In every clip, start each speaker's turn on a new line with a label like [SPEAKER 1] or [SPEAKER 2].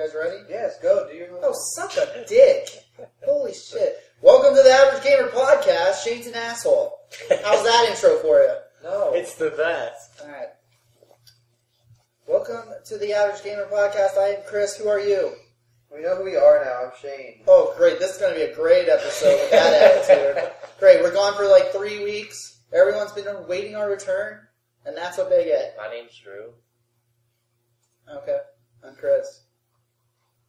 [SPEAKER 1] guys ready?
[SPEAKER 2] Yes, go. Do your
[SPEAKER 1] Oh, suck a dick. Holy shit. Welcome to the Average Gamer Podcast. Shane's an asshole. How's that intro for you?
[SPEAKER 2] No.
[SPEAKER 3] It's the best.
[SPEAKER 1] Alright. Welcome to the Average Gamer Podcast. I am Chris. Who are you?
[SPEAKER 2] We know who we are now. I'm Cheyne.
[SPEAKER 1] Oh, great. This is going to be a great episode with that attitude. Great. We're gone for like 3 weeks. Everyone's been waiting our return, and that's what they get.
[SPEAKER 3] My name's Drew.
[SPEAKER 1] Okay. I'm Chris.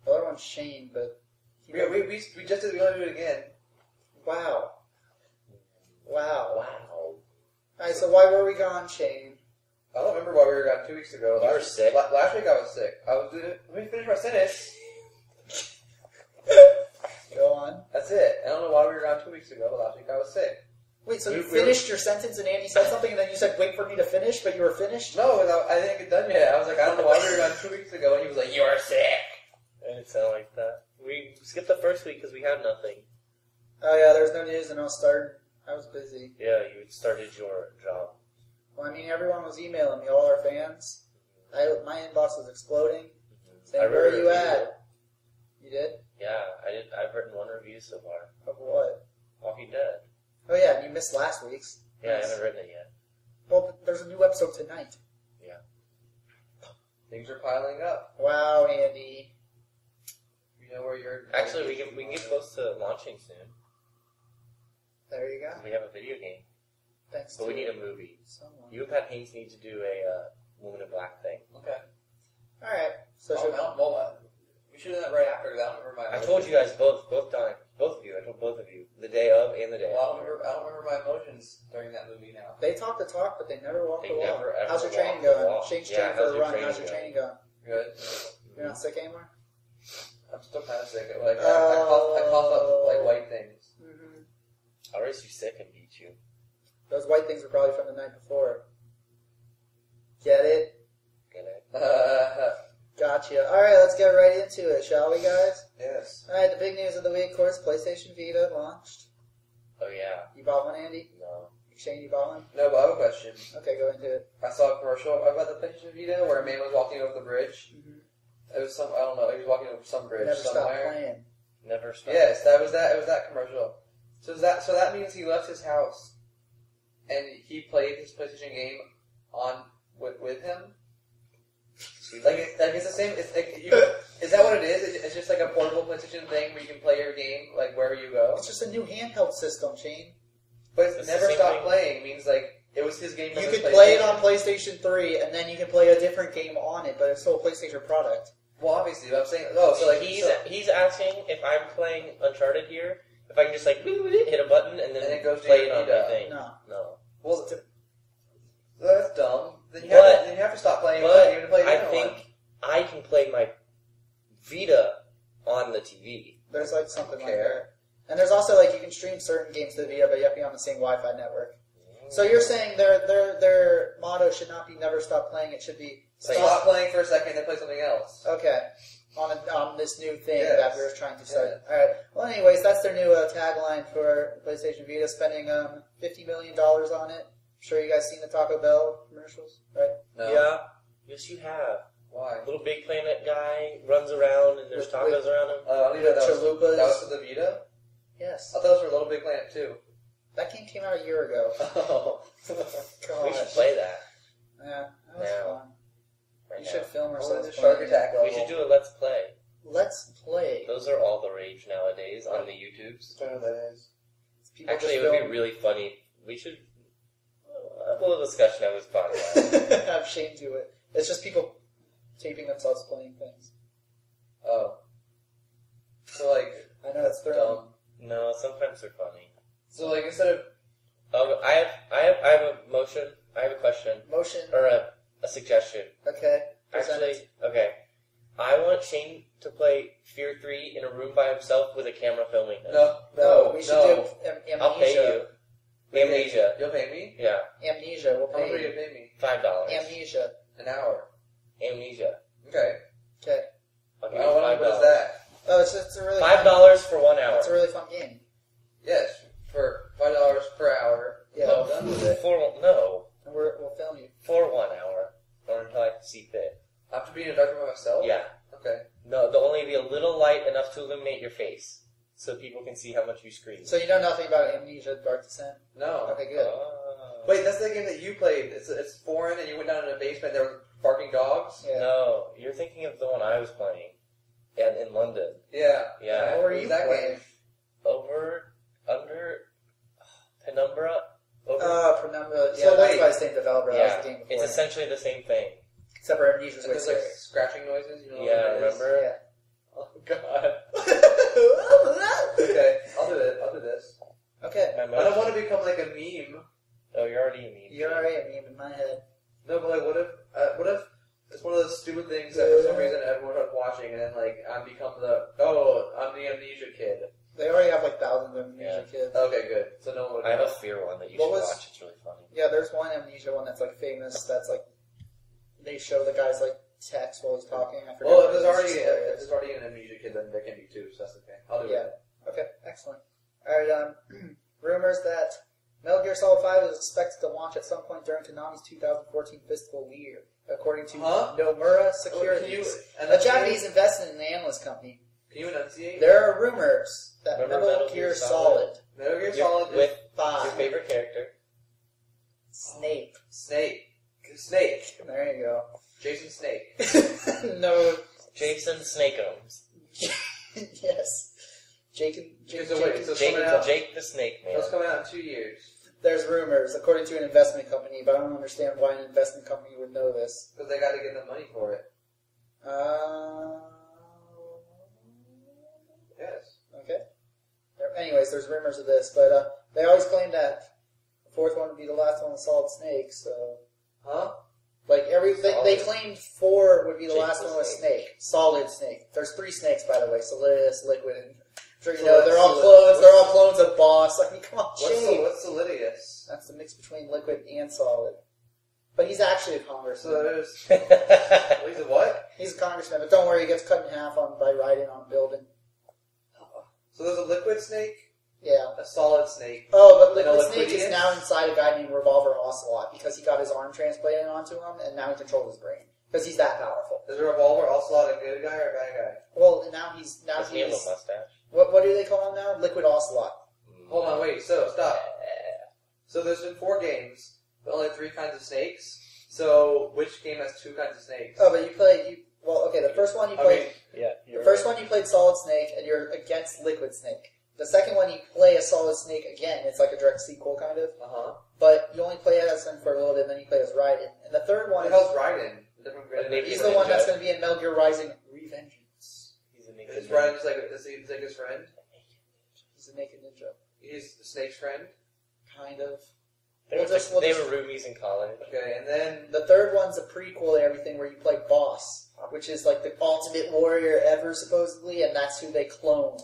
[SPEAKER 1] The other one's Shane, but...
[SPEAKER 2] We just did. We want to do it again.
[SPEAKER 1] Wow. Wow.
[SPEAKER 3] Wow.
[SPEAKER 1] Alright, so why were we gone, Shane?
[SPEAKER 2] I don't remember why we were gone 2 weeks ago.
[SPEAKER 3] You were sick?
[SPEAKER 2] Last week I was sick. Let me finish my sentence.
[SPEAKER 1] Go on.
[SPEAKER 2] That's it. I don't know why we were gone 2 weeks ago, but last week I was sick.
[SPEAKER 1] Wait, so you finished your sentence and Andy said something and then you said, wait for me to finish, but you were finished?
[SPEAKER 2] No, I didn't get done yet. I was like, I don't know why we were gone 2 weeks ago, and he was like, you're sick.
[SPEAKER 3] It didn't sound like that. We skipped the first week because we had nothing.
[SPEAKER 1] Oh yeah, there's no news and I was busy.
[SPEAKER 3] Yeah, you started your job.
[SPEAKER 1] Well, I mean, everyone was emailing me, all our fans. My inbox was exploding. Saying, where are you at? You did?
[SPEAKER 3] Yeah, I did. I've written one review so far.
[SPEAKER 1] Of what?
[SPEAKER 3] Walking Dead.
[SPEAKER 1] Oh yeah, and you missed last week's.
[SPEAKER 3] Yeah,
[SPEAKER 1] Nice.
[SPEAKER 3] I haven't written it yet.
[SPEAKER 1] Well, there's a new episode tonight.
[SPEAKER 3] Yeah.
[SPEAKER 2] Things are piling up.
[SPEAKER 1] Wow, Andy.
[SPEAKER 2] You know where you're...
[SPEAKER 3] Actually, we can get close to launching soon.
[SPEAKER 1] There you go.
[SPEAKER 3] We have a video game,
[SPEAKER 1] Thanks.
[SPEAKER 3] but we need a movie.
[SPEAKER 1] Someone.
[SPEAKER 3] You and Pat Haynes need to do a Woman in Black thing.
[SPEAKER 2] Okay.
[SPEAKER 1] Alright, so should
[SPEAKER 2] We should have done that right after, because I don't remember my...
[SPEAKER 3] I told you guys both of you. I told both of you the day of and the day
[SPEAKER 2] Well,
[SPEAKER 3] after.
[SPEAKER 2] I don't remember my emotions during that movie now.
[SPEAKER 1] they talk the talk, but they never walk
[SPEAKER 3] They
[SPEAKER 1] the walk.
[SPEAKER 3] never, ever
[SPEAKER 1] How's your
[SPEAKER 3] walk
[SPEAKER 1] training
[SPEAKER 3] the
[SPEAKER 1] going?
[SPEAKER 3] walk.
[SPEAKER 1] Shane's
[SPEAKER 3] Yeah,
[SPEAKER 1] training for
[SPEAKER 3] how's
[SPEAKER 1] a
[SPEAKER 3] your
[SPEAKER 1] run. How's
[SPEAKER 3] training
[SPEAKER 1] your training
[SPEAKER 3] going?
[SPEAKER 1] going?
[SPEAKER 2] Good.
[SPEAKER 1] You're not sick anymore?
[SPEAKER 2] I'm still kind of sick. Like, I cough up like white things.
[SPEAKER 1] Mm-hmm.
[SPEAKER 3] I'll race you sick and beat you.
[SPEAKER 1] Those white things were probably from the night before. Get it?
[SPEAKER 3] Get it?
[SPEAKER 1] Gotcha. Alright, let's get right into it, shall we, guys?
[SPEAKER 2] Yes.
[SPEAKER 1] Alright, the big news of the week, of course, PlayStation Vita launched.
[SPEAKER 3] Oh yeah.
[SPEAKER 1] You bought one, Andy?
[SPEAKER 3] No.
[SPEAKER 1] Shane, you bought one?
[SPEAKER 2] No, but I have a question.
[SPEAKER 1] Okay, go into it.
[SPEAKER 2] I saw a commercial about the PlayStation Vita where a man was walking over the bridge.
[SPEAKER 1] Mm-hmm.
[SPEAKER 2] It was I don't know, he was walking over some bridge
[SPEAKER 1] Never stop
[SPEAKER 2] somewhere.
[SPEAKER 1] playing.
[SPEAKER 3] Never stop.
[SPEAKER 2] Yes, that was that. It was that commercial. So that means he left his house and he played his PlayStation game with him. Like it's the same. It's like is that what it is? It's just like a portable PlayStation thing where you can play your game like wherever you go.
[SPEAKER 1] It's just a new handheld system, Shane.
[SPEAKER 2] But
[SPEAKER 3] It's
[SPEAKER 2] never
[SPEAKER 3] the same
[SPEAKER 2] stop
[SPEAKER 3] thing.
[SPEAKER 2] playing means like it was his game.
[SPEAKER 1] You
[SPEAKER 2] from
[SPEAKER 1] could
[SPEAKER 2] his
[SPEAKER 1] play it
[SPEAKER 2] PlayStation.
[SPEAKER 1] on PlayStation 3, and then you can play a different game on it, but it's still a PlayStation product.
[SPEAKER 2] Well, obviously, but I'm saying so like
[SPEAKER 3] He's asking if I'm playing Uncharted here, if I can just like hit a button and then
[SPEAKER 2] And it goes to
[SPEAKER 3] play
[SPEAKER 2] your
[SPEAKER 3] it on
[SPEAKER 2] Vita.
[SPEAKER 3] my thing.
[SPEAKER 1] No.
[SPEAKER 3] No.
[SPEAKER 2] well, that's dumb. Then you
[SPEAKER 3] But-
[SPEAKER 2] have to stop playing.
[SPEAKER 3] But
[SPEAKER 2] Even to play the
[SPEAKER 3] I
[SPEAKER 2] other
[SPEAKER 3] think
[SPEAKER 2] one.
[SPEAKER 3] I can play my Vita on the TV.
[SPEAKER 1] There's like something like
[SPEAKER 2] care.
[SPEAKER 1] that. And there's also like you can stream certain games to the Vita, but you have to be on the same Wi-Fi network. So you're saying their motto should not be never stop playing, it should be
[SPEAKER 2] Stop playing for a second, then play something else.
[SPEAKER 1] Okay. On this new thing
[SPEAKER 2] Yes.
[SPEAKER 1] that we're trying to start. Alright. Well, anyways, that's their new tagline for PlayStation Vita, spending $50 million on it. I'm sure you guys seen the Taco Bell commercials, right?
[SPEAKER 2] No.
[SPEAKER 3] Yeah. Yes, you have.
[SPEAKER 2] Why?
[SPEAKER 3] Little Big Planet guy runs around and there's
[SPEAKER 1] With-
[SPEAKER 3] tacos around him.
[SPEAKER 2] I don't even know
[SPEAKER 1] Chalupas.
[SPEAKER 2] that was for the Vita?
[SPEAKER 1] Yes.
[SPEAKER 2] I thought it was for Little Big Planet too.
[SPEAKER 1] That game came out a year ago.
[SPEAKER 2] Oh.
[SPEAKER 3] We should
[SPEAKER 1] Gosh.
[SPEAKER 3] play that.
[SPEAKER 1] Yeah, that was
[SPEAKER 3] Now.
[SPEAKER 1] fun.
[SPEAKER 3] Right
[SPEAKER 1] We
[SPEAKER 3] now.
[SPEAKER 1] should film
[SPEAKER 2] Only
[SPEAKER 1] ourselves
[SPEAKER 2] the Shark
[SPEAKER 1] playing.
[SPEAKER 2] Attack level.
[SPEAKER 3] We should do a Let's Play.
[SPEAKER 1] Let's play.
[SPEAKER 3] Those are all the rage nowadays on the YouTubes.
[SPEAKER 2] I don't know what that is.
[SPEAKER 1] People
[SPEAKER 3] Actually,
[SPEAKER 1] just
[SPEAKER 3] it would be
[SPEAKER 1] film-
[SPEAKER 3] really funny. We should have a little discussion of this podcast.
[SPEAKER 1] have Shane do it. It's just people taping themselves playing things.
[SPEAKER 2] Oh. So like,
[SPEAKER 1] I know it's thrilling.
[SPEAKER 2] dumb.
[SPEAKER 3] No, sometimes they're funny.
[SPEAKER 2] So like instead of
[SPEAKER 3] I have a motion. I have a question
[SPEAKER 1] Motion.
[SPEAKER 3] or a suggestion.
[SPEAKER 1] Okay. Present
[SPEAKER 3] Actually,
[SPEAKER 1] it.
[SPEAKER 3] okay. I want Shane to play Fear 3 in a room by himself with a camera filming him.
[SPEAKER 1] No, we should do Amnesia.
[SPEAKER 3] I'll pay you. Amnesia.
[SPEAKER 2] You'll pay me?
[SPEAKER 3] Yeah,
[SPEAKER 1] Amnesia. We'll
[SPEAKER 2] How much
[SPEAKER 1] pay
[SPEAKER 2] will you
[SPEAKER 1] you.
[SPEAKER 2] pay me?
[SPEAKER 3] $5.
[SPEAKER 1] Amnesia.
[SPEAKER 2] An hour.
[SPEAKER 3] Amnesia.
[SPEAKER 2] Okay.
[SPEAKER 1] Okay.
[SPEAKER 3] I'll give you $5.
[SPEAKER 2] What is that?
[SPEAKER 1] Oh, it's a really
[SPEAKER 3] $5 for 1 hour.
[SPEAKER 1] It's a really fun game.
[SPEAKER 2] Yes, for $5 per hour.
[SPEAKER 1] Yeah.
[SPEAKER 2] I'm done with it.
[SPEAKER 3] No,
[SPEAKER 1] And we'll film you.
[SPEAKER 3] for 1 hour, or until I see fit.
[SPEAKER 2] I have to be in a dark room by myself?
[SPEAKER 3] Yeah.
[SPEAKER 2] Okay.
[SPEAKER 3] No, the only maybe a little light enough to illuminate your face, so people can see how much you scream.
[SPEAKER 1] So you know nothing about Amnesia Dark Descent?
[SPEAKER 2] No.
[SPEAKER 1] Okay, good.
[SPEAKER 2] Wait, that's the game that you played. It's foreign, and you went down in a basement. There were barking dogs.
[SPEAKER 1] Yeah.
[SPEAKER 3] No, you're thinking of the one I was playing, and in London.
[SPEAKER 2] Yeah.
[SPEAKER 1] What were
[SPEAKER 2] What
[SPEAKER 1] you
[SPEAKER 2] was that
[SPEAKER 1] playing?
[SPEAKER 2] game?
[SPEAKER 3] Under Penumbra.
[SPEAKER 1] Penumbra. Yeah,
[SPEAKER 2] So
[SPEAKER 1] that's
[SPEAKER 2] wait.
[SPEAKER 1] by the same developer. That
[SPEAKER 3] Yeah,
[SPEAKER 1] was the game before.
[SPEAKER 3] it's essentially the same thing.
[SPEAKER 1] Except for Amnesia's
[SPEAKER 2] And
[SPEAKER 1] way
[SPEAKER 2] there's like
[SPEAKER 1] scarier.
[SPEAKER 2] scratching noises. You know
[SPEAKER 3] Yeah,
[SPEAKER 2] what it is?
[SPEAKER 3] remember?
[SPEAKER 1] Yeah.
[SPEAKER 2] Oh god.
[SPEAKER 1] Okay.
[SPEAKER 2] Okay, I'll do it. I'll do this.
[SPEAKER 1] Okay.
[SPEAKER 3] My
[SPEAKER 2] I don't
[SPEAKER 3] motion-
[SPEAKER 2] want to become like a meme.
[SPEAKER 3] Oh, you're already a meme.
[SPEAKER 1] You're already a meme in my head.
[SPEAKER 2] No, but like, what if it's one of those stupid things that for some reason everyone starts watching, and then like I'm the amnesia kid.
[SPEAKER 1] They already have like thousands of Amnesia kids.
[SPEAKER 2] Okay, good. So no one would
[SPEAKER 3] I have a
[SPEAKER 2] know.
[SPEAKER 3] fear one that you
[SPEAKER 1] What
[SPEAKER 3] should
[SPEAKER 1] was-
[SPEAKER 3] watch. It's really funny.
[SPEAKER 1] Yeah, there's one Amnesia one that's like famous. That's like they show the guy's like text while he's talking. I forget.
[SPEAKER 2] Well,
[SPEAKER 1] what
[SPEAKER 2] if there's
[SPEAKER 1] it is.
[SPEAKER 2] already
[SPEAKER 1] It's
[SPEAKER 2] if
[SPEAKER 1] hilarious.
[SPEAKER 2] there's already an amnesia kid, then there can be two. So that's okay. I'll do
[SPEAKER 1] Yeah.
[SPEAKER 2] it.
[SPEAKER 1] Okay, excellent. All right. Rumors that Metal Gear Solid 5 is expected to launch at some point during Konami's 2014 fiscal year, according to Nomura Securities, a Japanese investment in the analyst company.
[SPEAKER 2] Can you enunciate?
[SPEAKER 1] There are rumors that
[SPEAKER 3] Remember
[SPEAKER 1] Metal Gear Solid
[SPEAKER 2] Metal Gear Solid
[SPEAKER 3] with
[SPEAKER 2] is
[SPEAKER 3] your
[SPEAKER 1] 5
[SPEAKER 3] favorite character.
[SPEAKER 1] Snake.
[SPEAKER 2] Snake.
[SPEAKER 1] There you go.
[SPEAKER 2] Jason Snake.
[SPEAKER 1] No.
[SPEAKER 3] Jason Snakeums.
[SPEAKER 1] Yes. Jake.
[SPEAKER 2] So wait, so it's
[SPEAKER 3] Jake,
[SPEAKER 2] coming out.
[SPEAKER 3] Jake the Snake Man.
[SPEAKER 2] It's coming out in 2 years.
[SPEAKER 1] There's rumors, according to an investment company, but I don't understand why an investment company would know this.
[SPEAKER 2] Because they got to get the money for it. Yes.
[SPEAKER 1] Okay. Anyways, there's rumors of this, but they always claim that the fourth one would be the last one with Solid Snake, so...
[SPEAKER 2] Huh?
[SPEAKER 1] Like, they claimed 4 would be the
[SPEAKER 3] Jake
[SPEAKER 1] last
[SPEAKER 3] the
[SPEAKER 1] one with
[SPEAKER 3] Snake.
[SPEAKER 1] Snake. Solid Snake. There's 3 snakes, by the way, Solidus, Liquid, and... I'm sure you
[SPEAKER 2] So
[SPEAKER 1] know,
[SPEAKER 2] what's
[SPEAKER 1] they're all
[SPEAKER 2] Solid-
[SPEAKER 1] clones, they're all clones of Boss. I mean, come on, Shane.
[SPEAKER 2] What's Solidius?
[SPEAKER 1] That's the mix between Liquid and Solid. But he's actually a congressman.
[SPEAKER 2] So there's... He's a what?
[SPEAKER 1] He's a congressman, but don't worry, he gets cut in half by riding on a building.
[SPEAKER 2] So there's a liquid snake,
[SPEAKER 1] Yeah.
[SPEAKER 2] a solid snake.
[SPEAKER 1] Oh, but
[SPEAKER 2] And a
[SPEAKER 1] Liquid Snake is
[SPEAKER 2] Liquidius?
[SPEAKER 1] now inside a guy named Revolver Ocelot because he got his arm transplanted onto him, and now he controls his brain because he's that powerful.
[SPEAKER 2] Is a revolver also a good guy or a bad guy?
[SPEAKER 1] Well, and now
[SPEAKER 3] Does he have a
[SPEAKER 1] he's
[SPEAKER 3] mustache?
[SPEAKER 1] what do they call him now? Liquid Ocelot.
[SPEAKER 2] Hold on, wait. So stop. So there's been 4 games, but only 3 kinds of snakes. So which game has 2 kinds of snakes?
[SPEAKER 1] Oh, but the first one you played.
[SPEAKER 3] Yeah.
[SPEAKER 1] The first one you played Solid Snake, and you're against Liquid Snake. The second one you play as Solid Snake again. It's like a direct sequel, kind of. But you only play as him for a little bit, and then you play as Raiden. And the third one,
[SPEAKER 2] What the hell's Raiden? Different grade.
[SPEAKER 3] Maybe
[SPEAKER 1] he's the one that's going to be in Metal Gear Rising Revengeance.
[SPEAKER 3] He's a naked
[SPEAKER 2] Is
[SPEAKER 3] ninja.
[SPEAKER 2] Raiden just like his friend?
[SPEAKER 1] He's a naked ninja,
[SPEAKER 2] He's the snake's friend.
[SPEAKER 1] kind of.
[SPEAKER 3] They
[SPEAKER 1] We'll
[SPEAKER 3] were
[SPEAKER 1] just- we'll
[SPEAKER 3] they
[SPEAKER 1] just-
[SPEAKER 3] were roomies in college.
[SPEAKER 2] Okay, and then
[SPEAKER 1] The third one's a prequel and everything where you play Boss, which is like the ultimate warrior ever, supposedly, and that's who they cloned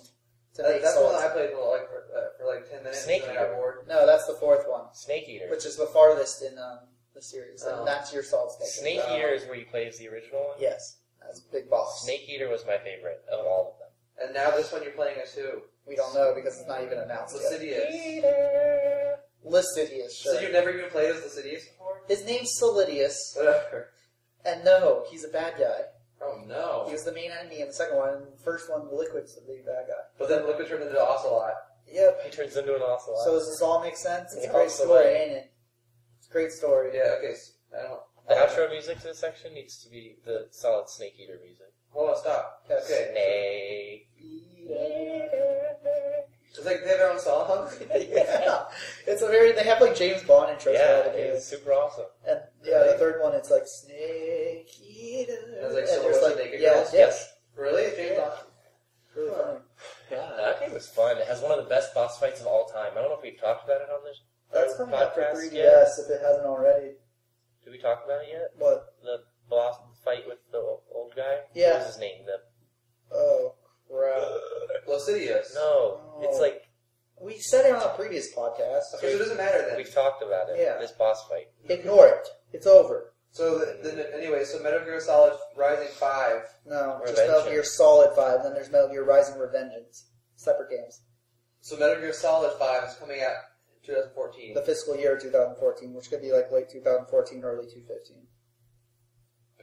[SPEAKER 1] to make
[SPEAKER 2] that's the one
[SPEAKER 1] Solid
[SPEAKER 2] I played for like 10 minutes
[SPEAKER 3] Snake
[SPEAKER 2] and then I got
[SPEAKER 3] Eater.
[SPEAKER 2] bored.
[SPEAKER 1] No, that's the fourth one,
[SPEAKER 3] Snake Eater.
[SPEAKER 1] which is the farthest in the series,
[SPEAKER 2] Oh.
[SPEAKER 1] and that's your Solid Snake.
[SPEAKER 3] Snake Eater is where you play as the original one?
[SPEAKER 1] Yes, that's Big Boss.
[SPEAKER 3] Snake Eater was my favorite of all of them.
[SPEAKER 2] And now this one you're playing as who?
[SPEAKER 1] We don't know because it's not even announced yet.
[SPEAKER 2] Lucidius.
[SPEAKER 1] Listidius, sure.
[SPEAKER 2] So you've never even played as Lucidius before?
[SPEAKER 1] His name's Solidius,
[SPEAKER 2] Whatever.
[SPEAKER 1] and no, he's a bad guy.
[SPEAKER 2] Oh no.
[SPEAKER 1] He was the main enemy in the second one, and the first one, Liquid's the big bad guy.
[SPEAKER 2] But then Liquid turned into Ocelot.
[SPEAKER 1] Yep.
[SPEAKER 3] He turns into an ocelot.
[SPEAKER 1] So does this all make sense? It's a
[SPEAKER 3] Yeah,
[SPEAKER 1] great
[SPEAKER 3] also
[SPEAKER 1] story,
[SPEAKER 3] like-
[SPEAKER 1] ain't it? It's a great story.
[SPEAKER 2] Yeah, okay. So, I don't
[SPEAKER 3] the outro music to this section needs to be the solid Snake Eater music.
[SPEAKER 2] Hold on, stop. Okay.
[SPEAKER 3] Snake.
[SPEAKER 2] It's like they have their own song.
[SPEAKER 1] Yeah. It's a they have like James Bond intros for all
[SPEAKER 3] Yeah,
[SPEAKER 1] the
[SPEAKER 3] it's
[SPEAKER 1] games.
[SPEAKER 3] super awesome.
[SPEAKER 1] And yeah, the third one, it's like Snake Eater.
[SPEAKER 2] It's like
[SPEAKER 1] And
[SPEAKER 2] similar
[SPEAKER 1] there's
[SPEAKER 2] to Naked
[SPEAKER 1] yeah,
[SPEAKER 2] Girls?
[SPEAKER 1] yes.
[SPEAKER 2] Really? James
[SPEAKER 1] Yeah.
[SPEAKER 2] Bond?
[SPEAKER 1] Really funny.
[SPEAKER 3] Yeah, that game was fun. It has one of the best boss fights of all time. I don't know if we've talked about it on this
[SPEAKER 1] That's coming out for
[SPEAKER 3] podcast
[SPEAKER 1] 3DS
[SPEAKER 3] yet.
[SPEAKER 1] if it hasn't already.
[SPEAKER 3] Did we talk about it yet?
[SPEAKER 1] What?
[SPEAKER 3] The boss fight with the old guy?
[SPEAKER 1] Yeah.
[SPEAKER 3] What was his name?
[SPEAKER 1] Oh, crap.
[SPEAKER 2] Lucidius.
[SPEAKER 3] No,
[SPEAKER 1] Oh.
[SPEAKER 3] it's like
[SPEAKER 1] We said it on a previous podcast.
[SPEAKER 2] Okay, so it doesn't matter then.
[SPEAKER 3] we've talked about it.
[SPEAKER 1] Yeah.
[SPEAKER 3] This boss fight.
[SPEAKER 1] Ignore it. It's over.
[SPEAKER 2] So then, anyway, so Metal Gear Solid Rising 5.
[SPEAKER 1] No, just
[SPEAKER 3] Revengeance.
[SPEAKER 1] Metal Gear Solid 5, then there's Metal Gear Rising Revengeance. Separate games.
[SPEAKER 2] So Metal Gear Solid 5 is coming out in 2014.
[SPEAKER 1] The fiscal year 2014, which could be like late 2014, early 2015.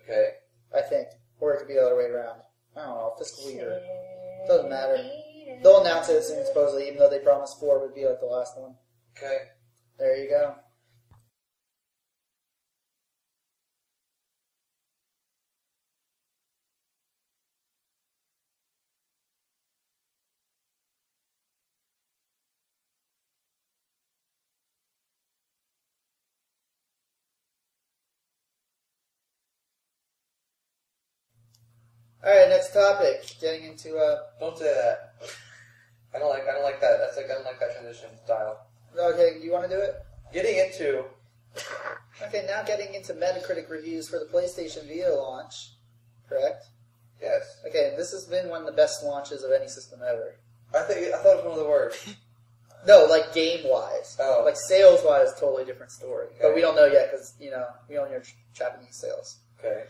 [SPEAKER 2] Okay.
[SPEAKER 1] I think. Or it could be the other way around. I don't know, fiscal year. Doesn't matter. They'll announce it soon, supposedly, even though they promised 4 would be like the last one.
[SPEAKER 2] Okay.
[SPEAKER 1] There you go. Alright, next topic. Getting into
[SPEAKER 2] Don't say that. I don't like that. I don't like that transition style.
[SPEAKER 1] Okay, you want to do it?
[SPEAKER 2] Getting into.
[SPEAKER 1] Okay, now getting into Metacritic reviews for the PlayStation Vita launch. Correct?
[SPEAKER 2] Yes.
[SPEAKER 1] Okay, this has been one of the best launches of any system ever.
[SPEAKER 2] I thought it was one of the worst.
[SPEAKER 1] No, like game-wise.
[SPEAKER 2] Oh.
[SPEAKER 1] Like sales-wise, totally different story.
[SPEAKER 2] Okay.
[SPEAKER 1] But we don't know yet because, we only hear Japanese sales.
[SPEAKER 2] Okay.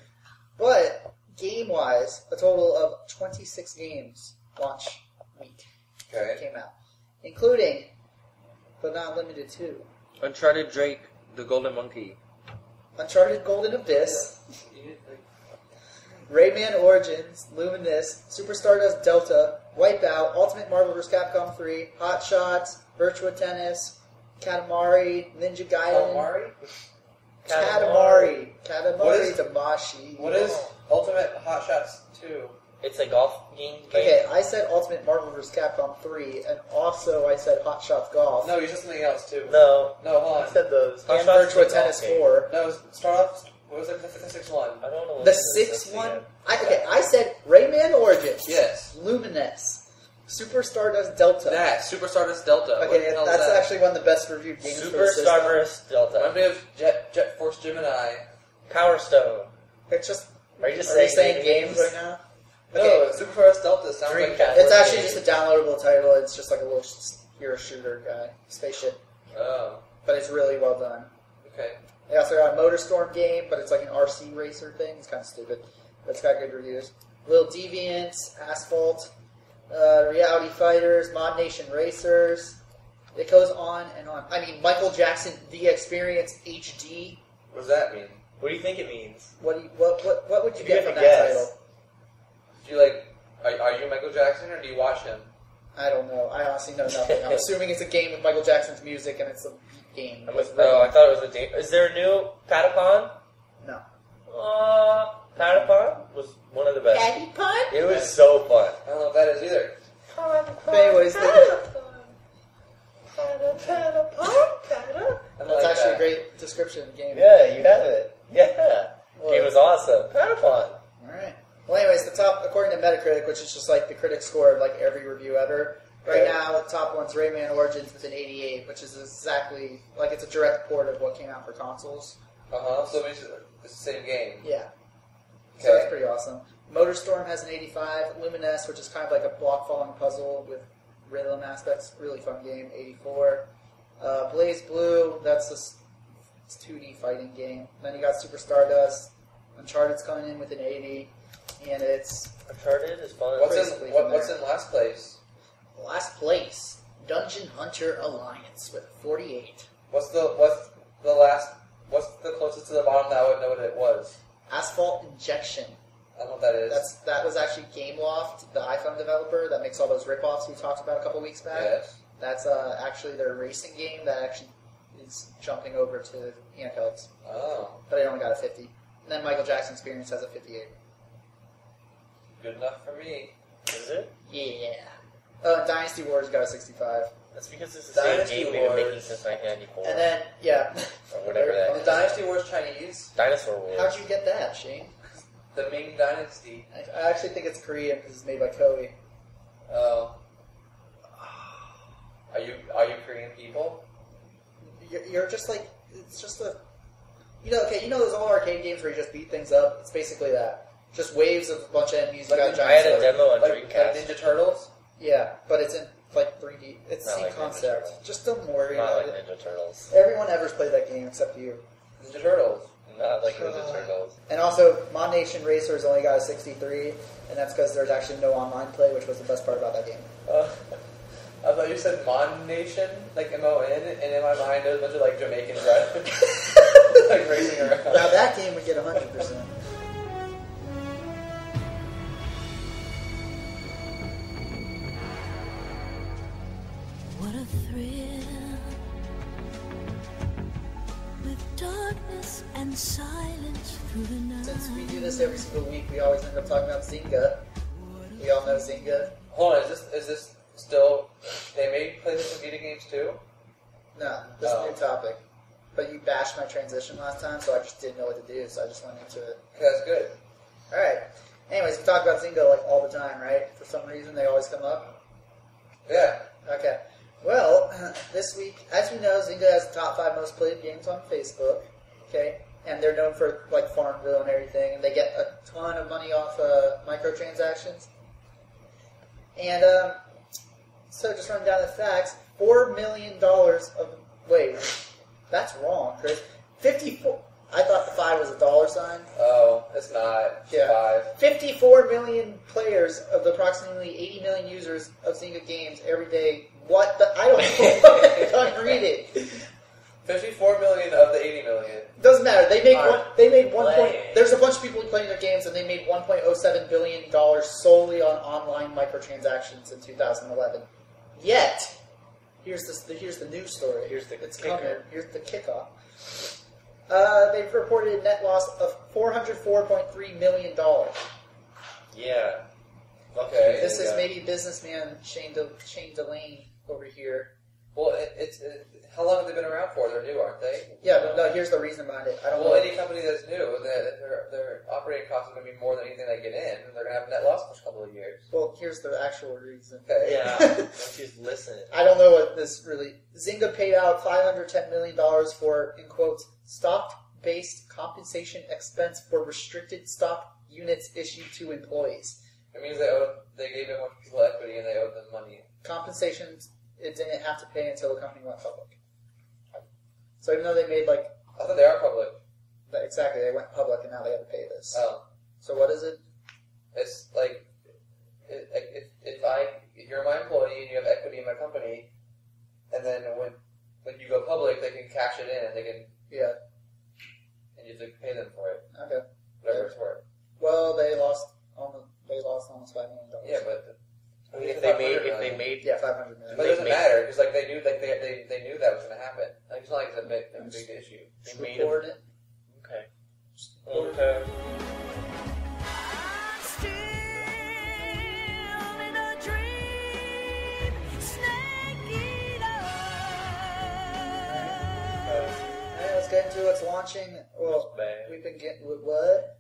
[SPEAKER 1] But game-wise, a total of 26 games launch week came out, including, but not limited to,
[SPEAKER 3] Uncharted Drake, the Golden Monkey.
[SPEAKER 1] Uncharted Golden Abyss, Rayman Origins, Luminous, Super Stardust Delta, Wipeout, Ultimate Marvel vs. Capcom 3, Hot Shots, Virtua Tennis, Katamari, Ninja Gaiden. Katamari. Katamari Damashi.
[SPEAKER 2] What is Ultimate Hot Shots 2?
[SPEAKER 3] It's a golf game.
[SPEAKER 1] Okay, I said Ultimate Marvel vs. Capcom 3, and also I said Hot Shots Golf.
[SPEAKER 2] No, you said something else too.
[SPEAKER 3] No,
[SPEAKER 2] hold
[SPEAKER 3] I
[SPEAKER 2] on.
[SPEAKER 3] said those.
[SPEAKER 1] And Virtua Tennis 4.
[SPEAKER 2] No, start off. What was it? The 6th one.
[SPEAKER 3] I don't know.
[SPEAKER 1] The 6th one? I said Rayman Origins.
[SPEAKER 2] Yes.
[SPEAKER 1] Luminous. Super Stardust Delta.
[SPEAKER 2] Nah, Super Stardust Delta.
[SPEAKER 1] Okay, that's actually one of the best reviewed games for
[SPEAKER 3] Super
[SPEAKER 1] the system.
[SPEAKER 3] Stardust Delta.
[SPEAKER 2] Remind me of Jet Force Gemini.
[SPEAKER 3] Power Stone.
[SPEAKER 1] It's just...
[SPEAKER 3] Are you just
[SPEAKER 1] saying
[SPEAKER 3] saying
[SPEAKER 1] games right now?
[SPEAKER 2] No,
[SPEAKER 1] Okay.
[SPEAKER 2] Super Stardust Delta sounds like
[SPEAKER 3] Dreamcast.
[SPEAKER 1] It's actually just a downloadable title. It's just like a little... You're a shooter guy. Spaceship.
[SPEAKER 2] Oh,
[SPEAKER 1] But it's really well done.
[SPEAKER 2] okay.
[SPEAKER 1] They also got a MotorStorm game, but it's like an RC racer thing. It's kind of stupid, but it's got good reviews. Little Deviant, Asphalt, Reality Fighters, Mod Nation Racers. It goes on and on. I mean, Michael Jackson, The Experience HD.
[SPEAKER 2] What does that mean?
[SPEAKER 3] What do you think it means?
[SPEAKER 1] What would you
[SPEAKER 3] If
[SPEAKER 1] get
[SPEAKER 3] you
[SPEAKER 1] from
[SPEAKER 3] have a
[SPEAKER 1] that
[SPEAKER 3] guess.
[SPEAKER 1] title?
[SPEAKER 2] Do you are you Michael Jackson or do you watch him?
[SPEAKER 1] I don't know. I honestly know nothing. I'm assuming it's a game with Michael Jackson's music, and it's a game.
[SPEAKER 3] I thought it was a game. Is there a new Patapon?
[SPEAKER 1] No.
[SPEAKER 3] Patapon was one of the best.
[SPEAKER 1] Patty Pun?
[SPEAKER 3] It was so fun.
[SPEAKER 2] I don't know what that is either.
[SPEAKER 1] But anyways,
[SPEAKER 2] I
[SPEAKER 1] that's
[SPEAKER 2] like
[SPEAKER 1] actually
[SPEAKER 2] that.
[SPEAKER 1] a great description of the game.
[SPEAKER 3] Yeah, you have it. Yeah.
[SPEAKER 1] Well,
[SPEAKER 3] Game was awesome. Patapon.
[SPEAKER 1] Alright. Well, anyways, the top, according to Metacritic, which is just like the critic score of like every review ever, right now the top one's Rayman Origins with an 88, which is exactly, like it's a direct port of what came out for consoles.
[SPEAKER 2] So it's the same game.
[SPEAKER 1] Yeah. So
[SPEAKER 2] Okay.
[SPEAKER 1] that's pretty awesome. MotorStorm has an 85. Luminous, which is kind of like a block-following puzzle with rhythm aspects, really fun game, 84. Blaze Blue, that's a 2D fighting game. Then you got Super Stardust. Uncharted's coming in with an 80. And it's
[SPEAKER 3] Uncharted is fun.
[SPEAKER 2] What's
[SPEAKER 1] basically
[SPEAKER 2] in last place?
[SPEAKER 1] last place, Dungeon Hunter Alliance with 48.
[SPEAKER 2] What's the closest to the bottom that I would know what it was?
[SPEAKER 1] Asphalt Injection.
[SPEAKER 2] I don't know what that is.
[SPEAKER 1] That was actually GameLoft, the iPhone developer that makes all those ripoffs we talked about a couple weeks back.
[SPEAKER 2] Yes.
[SPEAKER 1] That's actually their racing game that actually is jumping over to handhelds.
[SPEAKER 2] Oh.
[SPEAKER 1] But it only got a 50. And then Michael Jackson Experience has a 58.
[SPEAKER 2] Good enough for me.
[SPEAKER 3] Is it?
[SPEAKER 1] Yeah. Dynasty Wars got a 65.
[SPEAKER 3] That's because it's the
[SPEAKER 2] Dynasty
[SPEAKER 3] same game we've been making
[SPEAKER 2] Wars.
[SPEAKER 3] since 1994.
[SPEAKER 1] And then, yeah.
[SPEAKER 3] Or whatever that
[SPEAKER 2] The
[SPEAKER 3] is.
[SPEAKER 2] Dynasty Wars Chinese.
[SPEAKER 3] Dinosaur Wars.
[SPEAKER 1] How'd you get that, Shane?
[SPEAKER 2] The Ming Dynasty.
[SPEAKER 1] I actually think it's Korean because it's made by Koei.
[SPEAKER 2] Oh. Are you Korean people?
[SPEAKER 1] You're just like, it's just a, those old arcade games where you just beat things up? It's basically that. Just waves of a bunch of enemies. You got a
[SPEAKER 3] I had a
[SPEAKER 1] giant sword.
[SPEAKER 3] demo on
[SPEAKER 2] Like
[SPEAKER 3] Dreamcast.
[SPEAKER 2] Ninja Turtles?
[SPEAKER 1] Yeah, but it's in like 3D. It's the
[SPEAKER 3] Not
[SPEAKER 1] same
[SPEAKER 3] like Ninja
[SPEAKER 1] concept.
[SPEAKER 3] Turtles.
[SPEAKER 1] Just don't worry
[SPEAKER 3] Not
[SPEAKER 1] about
[SPEAKER 3] like
[SPEAKER 1] it.
[SPEAKER 3] Ninja Turtles.
[SPEAKER 1] Everyone ever's played that game except you.
[SPEAKER 2] Ninja Turtles.
[SPEAKER 3] Not like Ninja Turtles.
[SPEAKER 1] And also, Mod Nation Racers only got a 63, and that's because there's actually no online play, which was the best part about that game.
[SPEAKER 2] I thought you said Mon Nation, like M-O-N, and in my mind there was a bunch of like Jamaicans right? like racing around.
[SPEAKER 1] Now that game would get 100%.
[SPEAKER 4] thrill with darkness and silence through the night.
[SPEAKER 1] Since we do this every single week, we always end up talking about Zynga. We all know Zynga.
[SPEAKER 2] Hold on, is this still... They made PlayStation Vita games too?
[SPEAKER 1] No, this is a new topic. But you bashed my transition last time, so I just didn't know what to do, so I just went into it.
[SPEAKER 2] That's good.
[SPEAKER 1] Alright. Anyways, we talk about Zynga like all the time, right? For some reason, they always come up.
[SPEAKER 2] Yeah.
[SPEAKER 1] Okay. Well, this week, as we know, Zynga has the top 5 most played games on Facebook. Okay? And they're known for, like, Farmville and everything, and they get a ton of money off microtransactions. And, so just running down the facts, $4 million of... Wait, that's wrong, Chris. 54... I thought the 5 was a dollar sign.
[SPEAKER 2] Oh, it's not. It's 5.
[SPEAKER 1] 54 million players of the approximately 80 million users of Zynga games every day. What the... I don't know. I can't read it.
[SPEAKER 2] 54 million of the 80 million.
[SPEAKER 1] Doesn't matter. They made one point... There's a bunch of people playing their games, and they made $1.07 billion solely on online microtransactions in 2011. Yet, here's the news story.
[SPEAKER 3] Here's the
[SPEAKER 1] it's
[SPEAKER 3] kicker.
[SPEAKER 1] coming. Here's the kickoff. They've reported a net loss of $404.3 million.
[SPEAKER 3] Yeah.
[SPEAKER 2] Okay.
[SPEAKER 1] This is maybe businessman Cheyne Delane over here.
[SPEAKER 2] Well, how long have they been around for? They're new, aren't they?
[SPEAKER 1] Yeah, but no, here's the reason behind it. I don't know.
[SPEAKER 2] Any company that's new, their operating costs are going to be more than anything they get in, and they're going to have a net loss for a couple of years.
[SPEAKER 1] Well, here's the actual reason.
[SPEAKER 2] Okay.
[SPEAKER 3] Yeah. Don't just listen.
[SPEAKER 1] I don't know what this really... Zynga paid out $510 million for, in quotes, stock-based compensation expense for restricted stock units issued to employees.
[SPEAKER 2] It means they gave a bunch of people equity and they owed them money.
[SPEAKER 1] Compensation, it didn't have to pay until the company went public. So even though they made like...
[SPEAKER 2] I thought they are public.
[SPEAKER 1] Exactly, they went public and now they have to pay this.
[SPEAKER 2] Oh.
[SPEAKER 1] So what is it?
[SPEAKER 2] It's like, if you're my employee and you have equity in my company, and then when you go public, they can cash it in and they can...
[SPEAKER 1] Yeah.
[SPEAKER 2] And you have to pay them for it.
[SPEAKER 1] Okay.
[SPEAKER 2] Whatever it's worth.
[SPEAKER 1] Well, they lost almost $5 million.
[SPEAKER 2] Yeah, but...
[SPEAKER 3] I mean, if they made
[SPEAKER 1] Yeah, $500 million.
[SPEAKER 2] But it doesn't matter, because like, they knew that was going to happen. Like, it's not like it's a big issue.
[SPEAKER 1] Just record it.
[SPEAKER 3] Okay. Okay. Let's
[SPEAKER 1] get into what's launching. Well, we've been getting... What?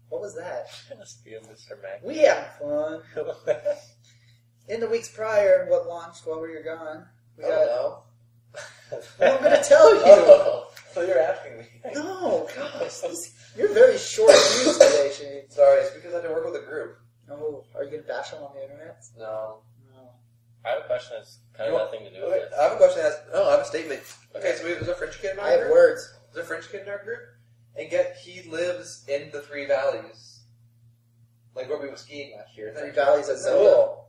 [SPEAKER 1] What was that?
[SPEAKER 3] That must be a Mr. Mac.
[SPEAKER 1] We having fun. In the weeks prior, what launched while we were gone?
[SPEAKER 2] I don't know.
[SPEAKER 1] Well, I'm going to tell you.
[SPEAKER 2] Oh, so you're asking me.
[SPEAKER 1] No, gosh. You're very short fused today, Shane.
[SPEAKER 2] Sorry, it's because I had to work with a group.
[SPEAKER 1] Oh, are you going to bash them on the internet?
[SPEAKER 2] No.
[SPEAKER 3] I have a question that's kind of nothing to do with this.
[SPEAKER 2] I have a question that's... Oh, I have a statement. Okay, so there's a French kid in our group.
[SPEAKER 1] I have words.
[SPEAKER 2] There's a French kid in our group. And he lives in the Three Valleys. Like where we were skiing last year.
[SPEAKER 1] Three Valleys of Zynga?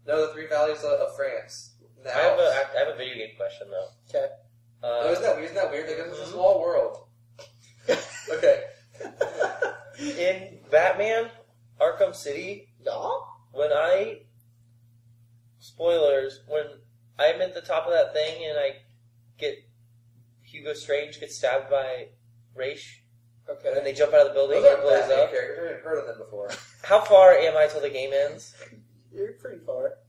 [SPEAKER 2] No, the Three Valleys of France.
[SPEAKER 3] I have a video game question, though.
[SPEAKER 1] Okay.
[SPEAKER 2] Isn't that weird? Like, it's a small world. Okay.
[SPEAKER 3] In Batman Arkham City, when I'm at the top of that thing and Hugo Strange gets stabbed by Raish,
[SPEAKER 1] okay,
[SPEAKER 3] and then they jump out of the building
[SPEAKER 2] Those
[SPEAKER 3] and it blows
[SPEAKER 2] Batman
[SPEAKER 3] up.
[SPEAKER 2] Characters. I've heard of them before.
[SPEAKER 3] How far am I till the game ends?
[SPEAKER 1] You're pretty far.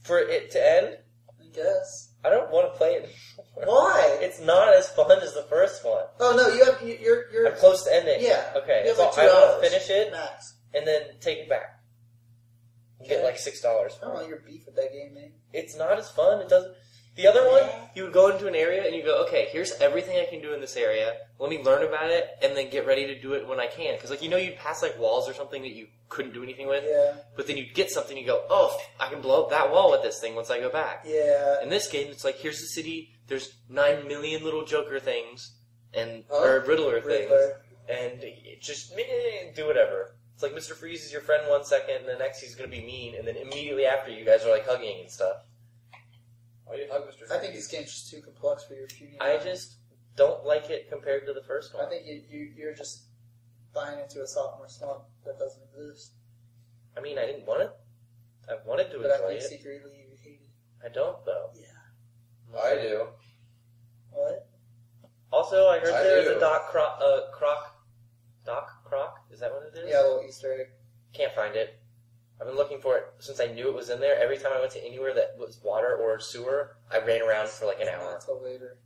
[SPEAKER 3] For it to end?
[SPEAKER 1] I guess.
[SPEAKER 3] I don't want to play it anymore.
[SPEAKER 1] Why?
[SPEAKER 3] It's not as fun as the first one.
[SPEAKER 1] Oh no, you're
[SPEAKER 3] I'm close to ending.
[SPEAKER 1] Yeah.
[SPEAKER 3] Okay.
[SPEAKER 1] You have
[SPEAKER 3] So
[SPEAKER 1] like 2
[SPEAKER 3] I want
[SPEAKER 1] hours
[SPEAKER 3] to finish it
[SPEAKER 1] max.
[SPEAKER 3] and then take it back. And get like $6
[SPEAKER 1] I
[SPEAKER 3] for
[SPEAKER 1] don't know
[SPEAKER 3] it.
[SPEAKER 1] your beef with that game, man.
[SPEAKER 3] It's not as fun. It doesn't. The other one, you would go into an area and you go, okay, here's everything I can do in this area. Let me learn about it and then get ready to do it when I can. Because you'd pass like walls or something that you couldn't do anything with.
[SPEAKER 1] Yeah.
[SPEAKER 3] But then you'd get something and you go, oh, I can blow up that wall with this thing once I go back.
[SPEAKER 1] Yeah.
[SPEAKER 3] In this game, it's like, here's the city. There's 9 million little Joker things or Riddler things. And just do whatever. It's like Mr. Freeze is your friend 1 second and the next he's going to be mean. And then immediately after you guys are like hugging and stuff.
[SPEAKER 2] Why do you hug Mr. Freeze?
[SPEAKER 1] I think this game's just too complex for your puny
[SPEAKER 3] I
[SPEAKER 1] mind.
[SPEAKER 3] just don't like it compared to the first one.
[SPEAKER 1] I think you're just buying into a sophomore slump that doesn't exist.
[SPEAKER 3] I mean, I didn't want it. I wanted to
[SPEAKER 1] But I
[SPEAKER 3] enjoy
[SPEAKER 1] think
[SPEAKER 3] it.
[SPEAKER 1] secretly you hate it.
[SPEAKER 3] I don't, though.
[SPEAKER 1] Yeah.
[SPEAKER 2] I do.
[SPEAKER 1] What?
[SPEAKER 3] Also, I heard there's a Doc Croc. Is that what it is?
[SPEAKER 1] Yeah, a little Easter egg.
[SPEAKER 3] Can't find it. I've been looking for it since I knew it was in there. Every time I went to anywhere that was water or sewer, I ran around for like an hour.
[SPEAKER 1] Not until later.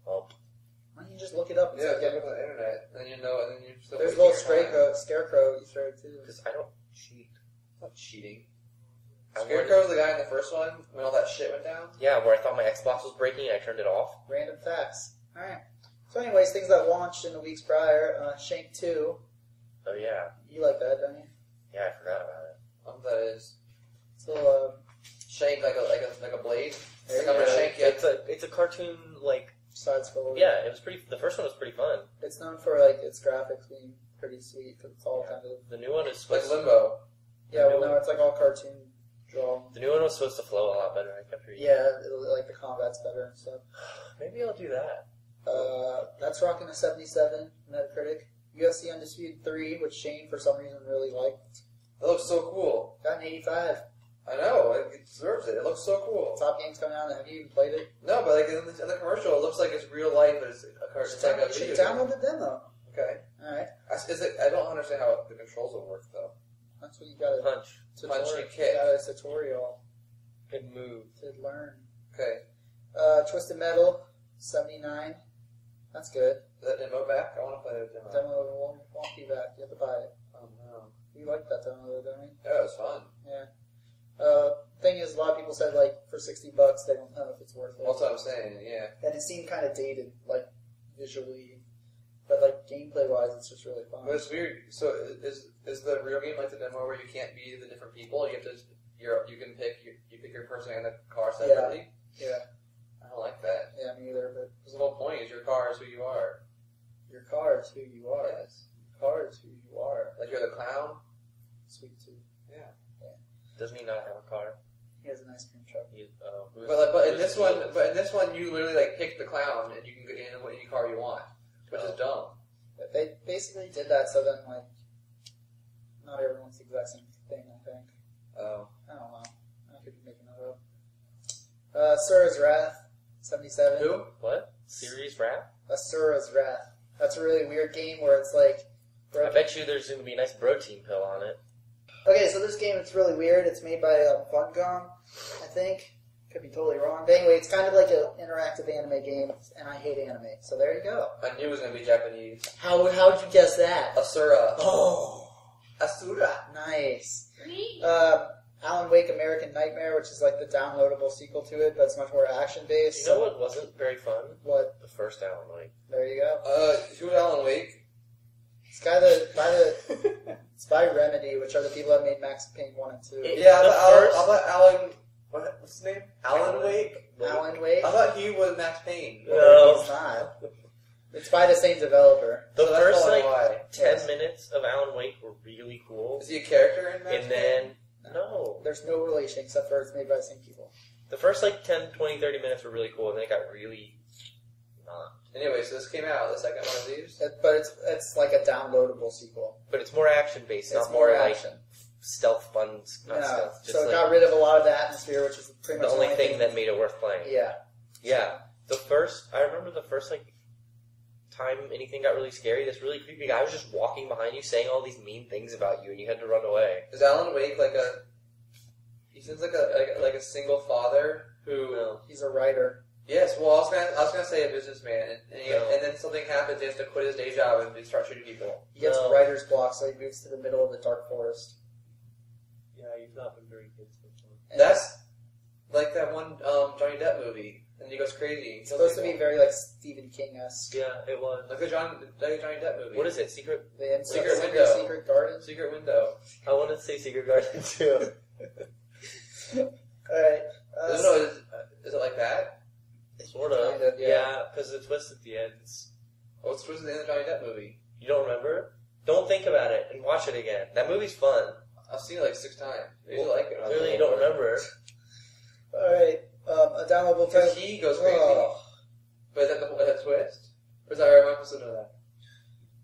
[SPEAKER 3] Well,
[SPEAKER 1] why don't you just look it up?
[SPEAKER 2] Yeah, get it on the internet, and then you know, and then you still.
[SPEAKER 1] There's a little scarecrow Easter egg too.
[SPEAKER 3] because I don't cheat.
[SPEAKER 2] It's not cheating. Scarecrow's the guy in the first one when all that shit went down.
[SPEAKER 3] Yeah, where I thought my Xbox was breaking and I turned it off.
[SPEAKER 1] Random facts. Alright. So anyways, things that launched in the weeks prior. Shank 2.
[SPEAKER 3] Oh yeah.
[SPEAKER 1] You like that, don't you?
[SPEAKER 3] Yeah, I forgot about it.
[SPEAKER 2] That is.
[SPEAKER 1] So,
[SPEAKER 2] Shank like a blade.
[SPEAKER 1] There
[SPEAKER 2] Like
[SPEAKER 1] you
[SPEAKER 2] I'm
[SPEAKER 1] go.
[SPEAKER 2] a shank yet.
[SPEAKER 3] It's a cartoon like.
[SPEAKER 1] side scroller.
[SPEAKER 3] Yeah, it was pretty. The first one was pretty fun.
[SPEAKER 1] It's known for like its graphics being pretty sweet because it's all kind of.
[SPEAKER 3] The new one is
[SPEAKER 2] Like
[SPEAKER 3] supposed.
[SPEAKER 2] Limbo.
[SPEAKER 1] Yeah, well, no, it's like all cartoon drawn.
[SPEAKER 3] The new one was supposed to flow a lot better. I kept reading.
[SPEAKER 1] Yeah, like the combat's better and stuff.
[SPEAKER 3] Maybe I'll do that.
[SPEAKER 1] That's rocking a 77 Metacritic. UFC Undisputed 3, which Cheyne for some reason really liked.
[SPEAKER 2] It looks so cool.
[SPEAKER 1] Got an 85.
[SPEAKER 2] I know, it deserves it. It looks so cool.
[SPEAKER 1] Top game's coming out. Have you even played it?
[SPEAKER 2] No, but like in the commercial, it looks like it's real life, but it's like a
[SPEAKER 1] You should
[SPEAKER 2] video game.
[SPEAKER 1] download the demo.
[SPEAKER 2] Okay.
[SPEAKER 1] Alright.
[SPEAKER 2] I don't understand how the controls will work though.
[SPEAKER 1] That's what you gotta
[SPEAKER 3] Punch.
[SPEAKER 2] Punch and
[SPEAKER 1] You
[SPEAKER 2] kick.
[SPEAKER 1] got a tutorial
[SPEAKER 3] Good move.
[SPEAKER 1] to learn.
[SPEAKER 2] Okay.
[SPEAKER 1] Twisted Metal 79. That's good.
[SPEAKER 2] Is that demo back? I want to play the demo.
[SPEAKER 1] Demo won't be back. You have to buy it.
[SPEAKER 2] Oh no.
[SPEAKER 1] We liked that demo though, don't we?
[SPEAKER 2] Yeah, it was fun.
[SPEAKER 1] Yeah. Thing is, a lot of people said like for $60 they don't know if it's worth it.
[SPEAKER 2] That's what I'm saying. Yeah.
[SPEAKER 1] And it seemed kind of dated, like visually, but like gameplay wise, it's just really fun.
[SPEAKER 2] But it's weird. So is the real game like the demo where you can't be the different people? You have to. You can pick. You pick your person and the car separately.
[SPEAKER 1] Yeah.
[SPEAKER 2] I don't like that.
[SPEAKER 1] Yeah, me either. But
[SPEAKER 2] Because the whole point is your car is who you are.
[SPEAKER 1] your car is who you are.
[SPEAKER 2] Yes.
[SPEAKER 1] Your car is who you are.
[SPEAKER 2] Like you're the clown.
[SPEAKER 1] Sweet too.
[SPEAKER 2] Yeah.
[SPEAKER 3] Doesn't he not have a car?
[SPEAKER 1] He has an ice cream truck.
[SPEAKER 2] But in this one, you literally like pick the clown and you can get in any car you want, which is dumb.
[SPEAKER 1] But they basically did that so then like not everyone's the exact same thing. I think.
[SPEAKER 2] Oh.
[SPEAKER 1] I don't know. I could be making that up. Asura's Wrath 77.
[SPEAKER 2] Who?
[SPEAKER 3] What? Series Wrath?
[SPEAKER 1] Asura's Wrath. That's a really weird game where it's like.
[SPEAKER 3] I bet you there's going to be a nice protein pill on it.
[SPEAKER 1] Okay, so this game, it's really weird. It's made by Funcom, I think. Could be totally wrong. But anyway, it's kind of like an interactive anime game, and I hate anime. So there you go.
[SPEAKER 2] I knew it was going to be Japanese.
[SPEAKER 1] How'd you guess that?
[SPEAKER 2] Asura.
[SPEAKER 1] Oh,
[SPEAKER 2] Asura.
[SPEAKER 1] nice. Alan Wake American Nightmare, which is like the downloadable sequel to it, but it's much more action-based.
[SPEAKER 3] You know what wasn't very fun?
[SPEAKER 1] What?
[SPEAKER 3] The first Alan Wake.
[SPEAKER 1] There you go.
[SPEAKER 2] Who's Alan Wake?
[SPEAKER 1] It's it's by Remedy, which are the people that made Max Payne 1 and 2.
[SPEAKER 2] Yeah, I thought Alan. What's his name? Alan Wake.
[SPEAKER 1] Alan Wake?
[SPEAKER 2] I thought he was Max Payne.
[SPEAKER 3] No.
[SPEAKER 1] It's not. It's by the same developer.
[SPEAKER 3] The
[SPEAKER 2] So that's
[SPEAKER 3] first
[SPEAKER 2] probably
[SPEAKER 3] like
[SPEAKER 2] why.
[SPEAKER 3] 10 minutes of Alan Wake were really cool.
[SPEAKER 2] Is he a character in Max
[SPEAKER 3] And then, no.
[SPEAKER 1] There's no relation except for it's made by the same people.
[SPEAKER 3] The first like 10, 20, 30 minutes were really cool, and then it got really not.
[SPEAKER 2] Anyway, so this came out, the second one of these.
[SPEAKER 1] But it's like a downloadable sequel.
[SPEAKER 3] But it's more action-based,
[SPEAKER 1] It's
[SPEAKER 3] not
[SPEAKER 1] more
[SPEAKER 3] more
[SPEAKER 1] action.
[SPEAKER 3] like stealth buns. Not
[SPEAKER 1] No.
[SPEAKER 3] stealth. Just
[SPEAKER 1] So it
[SPEAKER 3] like
[SPEAKER 1] got rid of a lot of the atmosphere, which is pretty
[SPEAKER 3] the
[SPEAKER 1] much
[SPEAKER 3] only thing that made it worth playing.
[SPEAKER 1] Yeah.
[SPEAKER 3] Yeah. I remember the first like time anything got really scary, this really creepy guy was just walking behind you saying all these mean things about you and you had to run away.
[SPEAKER 2] Is Alan Wake like a... He seems like a single father who...
[SPEAKER 3] No.
[SPEAKER 1] He's a writer.
[SPEAKER 2] Yes, well, I was gonna say a businessman, and then something happens, he has to quit his day job and start shooting people.
[SPEAKER 1] He gets
[SPEAKER 3] No.
[SPEAKER 1] writer's block, so he moves to the middle of the dark forest.
[SPEAKER 3] Yeah, you've not been very good so far.
[SPEAKER 1] And
[SPEAKER 2] That's like that one Johnny Depp movie, and he goes crazy.
[SPEAKER 1] it's supposed to be very like Stephen King-esque.
[SPEAKER 3] Yeah, it was.
[SPEAKER 2] Like the Johnny Depp movie.
[SPEAKER 3] What is it? Secret
[SPEAKER 2] Secret Window.
[SPEAKER 1] Secret Garden.
[SPEAKER 2] Secret Window.
[SPEAKER 3] I want to say Secret Garden too.
[SPEAKER 1] Alright.
[SPEAKER 2] Is it like that?
[SPEAKER 3] Sort of.
[SPEAKER 1] Kind of, yeah.
[SPEAKER 3] Yeah, because the twist at the end.
[SPEAKER 2] What's the end of the Johnny Depp movie?
[SPEAKER 3] You don't remember? Don't think about it and watch it again. That movie's fun.
[SPEAKER 2] I've seen it like 6 times. I usually like it.
[SPEAKER 3] Clearly you don't remember.
[SPEAKER 1] Alright. A downloadable title.
[SPEAKER 2] Because he goes crazy.
[SPEAKER 1] Oh.
[SPEAKER 2] But is that twist? Or is that Aaron Michelson know that?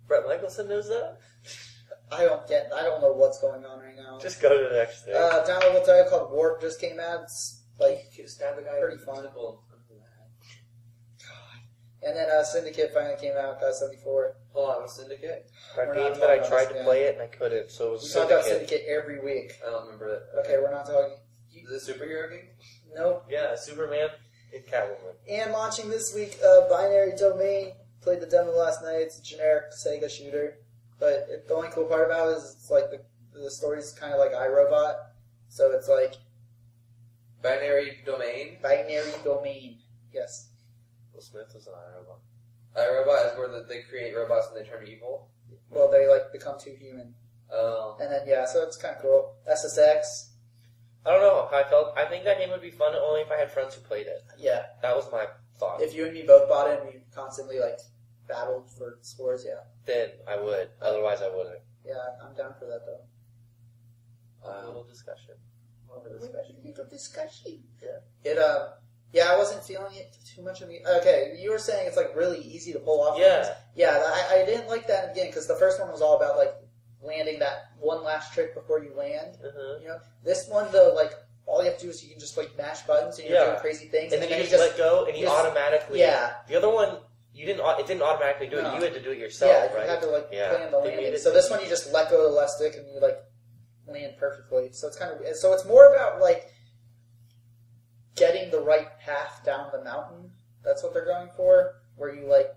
[SPEAKER 3] Brett Michelson knows that?
[SPEAKER 1] I don't know what's going on right now.
[SPEAKER 3] Just go to the next thing.
[SPEAKER 1] Downloadable title called Warp just came out. It's like
[SPEAKER 2] Stab the guy
[SPEAKER 1] pretty
[SPEAKER 2] with
[SPEAKER 1] fun.
[SPEAKER 2] simple.
[SPEAKER 1] And then Syndicate finally came out, got 74.
[SPEAKER 2] Hold on, what's Syndicate?
[SPEAKER 3] A game that I tried to play it and I couldn't, so it was
[SPEAKER 1] We talk about Syndicate every week.
[SPEAKER 2] I don't remember it.
[SPEAKER 1] Okay, we're not talking.
[SPEAKER 2] Is it a superhero game?
[SPEAKER 1] Nope.
[SPEAKER 3] Yeah, Superman and Catwoman.
[SPEAKER 1] And launching this week, Binary Domain. Played the demo last night. It's a generic Sega shooter. But the only cool part about it is it's like the story's kind of like iRobot. So it's like...
[SPEAKER 2] Binary Domain?
[SPEAKER 1] Binary Domain. Yes.
[SPEAKER 3] Will Smith was an iRobot.
[SPEAKER 2] iRobot is where they create robots and they turn evil?
[SPEAKER 1] Well, they like become too human.
[SPEAKER 2] Oh.
[SPEAKER 1] And then, yeah, so it's kind of cool. SSX.
[SPEAKER 3] I don't know how I felt. I think that game would be fun only if I had friends who played it.
[SPEAKER 1] Yeah.
[SPEAKER 3] That was my thought.
[SPEAKER 1] If you and me both bought it and we constantly, like, battled for scores, yeah.
[SPEAKER 3] Then I would. Otherwise, I wouldn't.
[SPEAKER 1] Yeah, I'm down for that, though.
[SPEAKER 3] A little discussion.
[SPEAKER 1] Discussion. Yeah. Yeah, I wasn't feeling it too much of me. Okay, you were saying it's like really easy to pull off.
[SPEAKER 3] Yeah.
[SPEAKER 1] Things. Yeah, I didn't like that in the beginning because the first one was all about like landing that one last trick before you land.
[SPEAKER 3] Mm-hmm.
[SPEAKER 1] You know, this one though, like all you have to do is you can just like mash buttons and you're doing crazy things,
[SPEAKER 3] and then you just let go and you automatically.
[SPEAKER 1] Yeah.
[SPEAKER 3] The other one, you didn't. It didn't automatically do it.
[SPEAKER 1] No.
[SPEAKER 3] You had to do it yourself.
[SPEAKER 1] Yeah,
[SPEAKER 3] right?
[SPEAKER 1] you had to like plan the
[SPEAKER 3] They
[SPEAKER 1] landing. So this one you just let go of the left stick and you like land perfectly. So it's kind of it's more about like getting the right path down the mountain. That's what they're going for. Where you like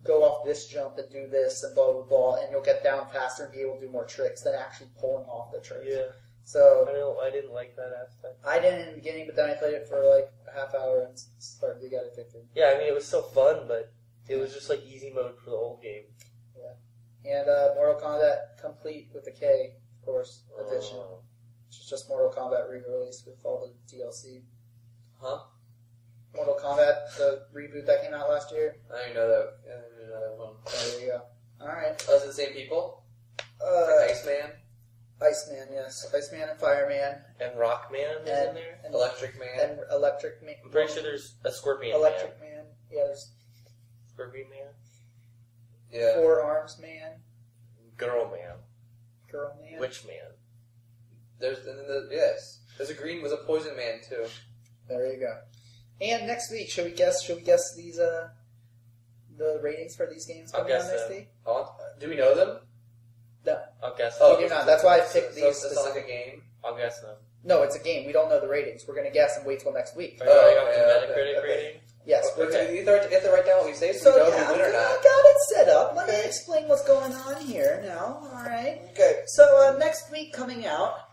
[SPEAKER 1] go off this jump and do this and blah blah blah, and you'll get down faster and be able to do more tricks than actually pulling off the tricks.
[SPEAKER 3] Yeah.
[SPEAKER 1] So
[SPEAKER 3] I didn't like that aspect.
[SPEAKER 1] I didn't in the beginning, but then I played it for like a half hour and started to get addicted.
[SPEAKER 3] Yeah, I mean it was still fun, but it was just like easy mode for the old game.
[SPEAKER 1] Yeah. And Mortal Kombat Complete with the K, of course, edition. Which is just Mortal Kombat re-release with all the DLC.
[SPEAKER 2] Huh?
[SPEAKER 1] Mortal Kombat, the reboot that came out last year.
[SPEAKER 2] I didn't know that. I didn't know that one.
[SPEAKER 1] There you go. Alright.
[SPEAKER 2] Oh, is it the same people? Like Iceman?
[SPEAKER 1] Iceman, yes. Iceman and Fireman.
[SPEAKER 3] And Rockman is in there.
[SPEAKER 1] And
[SPEAKER 2] Electric Man?
[SPEAKER 1] And Electric Man.
[SPEAKER 3] I'm pretty sure there's a Scorpion
[SPEAKER 1] Electric Man. Yeah, there's
[SPEAKER 3] Scorpion Man.
[SPEAKER 2] Yeah.
[SPEAKER 1] Four Arms Man.
[SPEAKER 3] Girl Man.
[SPEAKER 1] Girl Man.
[SPEAKER 3] Witch Man.
[SPEAKER 2] Yes. There's a green, was a Poison Man too.
[SPEAKER 1] There you go. And next week, should we guess these the ratings for these games coming out next week?
[SPEAKER 2] Do we know them?
[SPEAKER 1] No.
[SPEAKER 3] I'll guess
[SPEAKER 1] Oh,
[SPEAKER 3] them.
[SPEAKER 1] we do not. That's why I picked these.
[SPEAKER 2] So it's not like a game?
[SPEAKER 3] I'll guess them.
[SPEAKER 1] No, it's a game. We don't know the ratings. We're going to guess and wait till next week.
[SPEAKER 3] Are you got the Metacritic rating?
[SPEAKER 1] Yes.
[SPEAKER 2] Okay. You have to write down what we say so we know if we win or not.
[SPEAKER 1] I got it set up. Let me explain what's going on here now. All right.
[SPEAKER 2] Okay.
[SPEAKER 1] So next week coming out.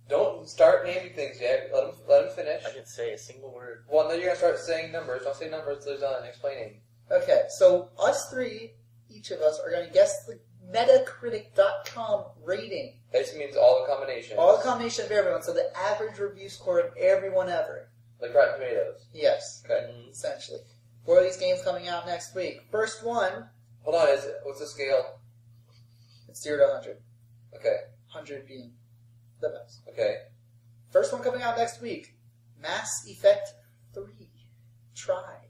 [SPEAKER 2] Don't start naming things yet. Let them finish.
[SPEAKER 3] I didn't say a single word.
[SPEAKER 2] Well, then you're going to start saying numbers. Don't say numbers until they're done explaining.
[SPEAKER 1] Okay, so us three, each of us, are going to guess the Metacritic.com rating.
[SPEAKER 2] This means all the combinations.
[SPEAKER 1] All the combination of everyone, so the average review score of everyone ever.
[SPEAKER 2] Like Rotten Tomatoes.
[SPEAKER 1] Yes.
[SPEAKER 2] Okay.
[SPEAKER 1] Essentially. Four of these games coming out next week. First one.
[SPEAKER 2] Hold on, what's the scale?
[SPEAKER 1] It's 0 to 100.
[SPEAKER 2] Okay.
[SPEAKER 1] 100 being the best.
[SPEAKER 2] Okay.
[SPEAKER 1] First one coming out next week. Mass Effect 3. Try.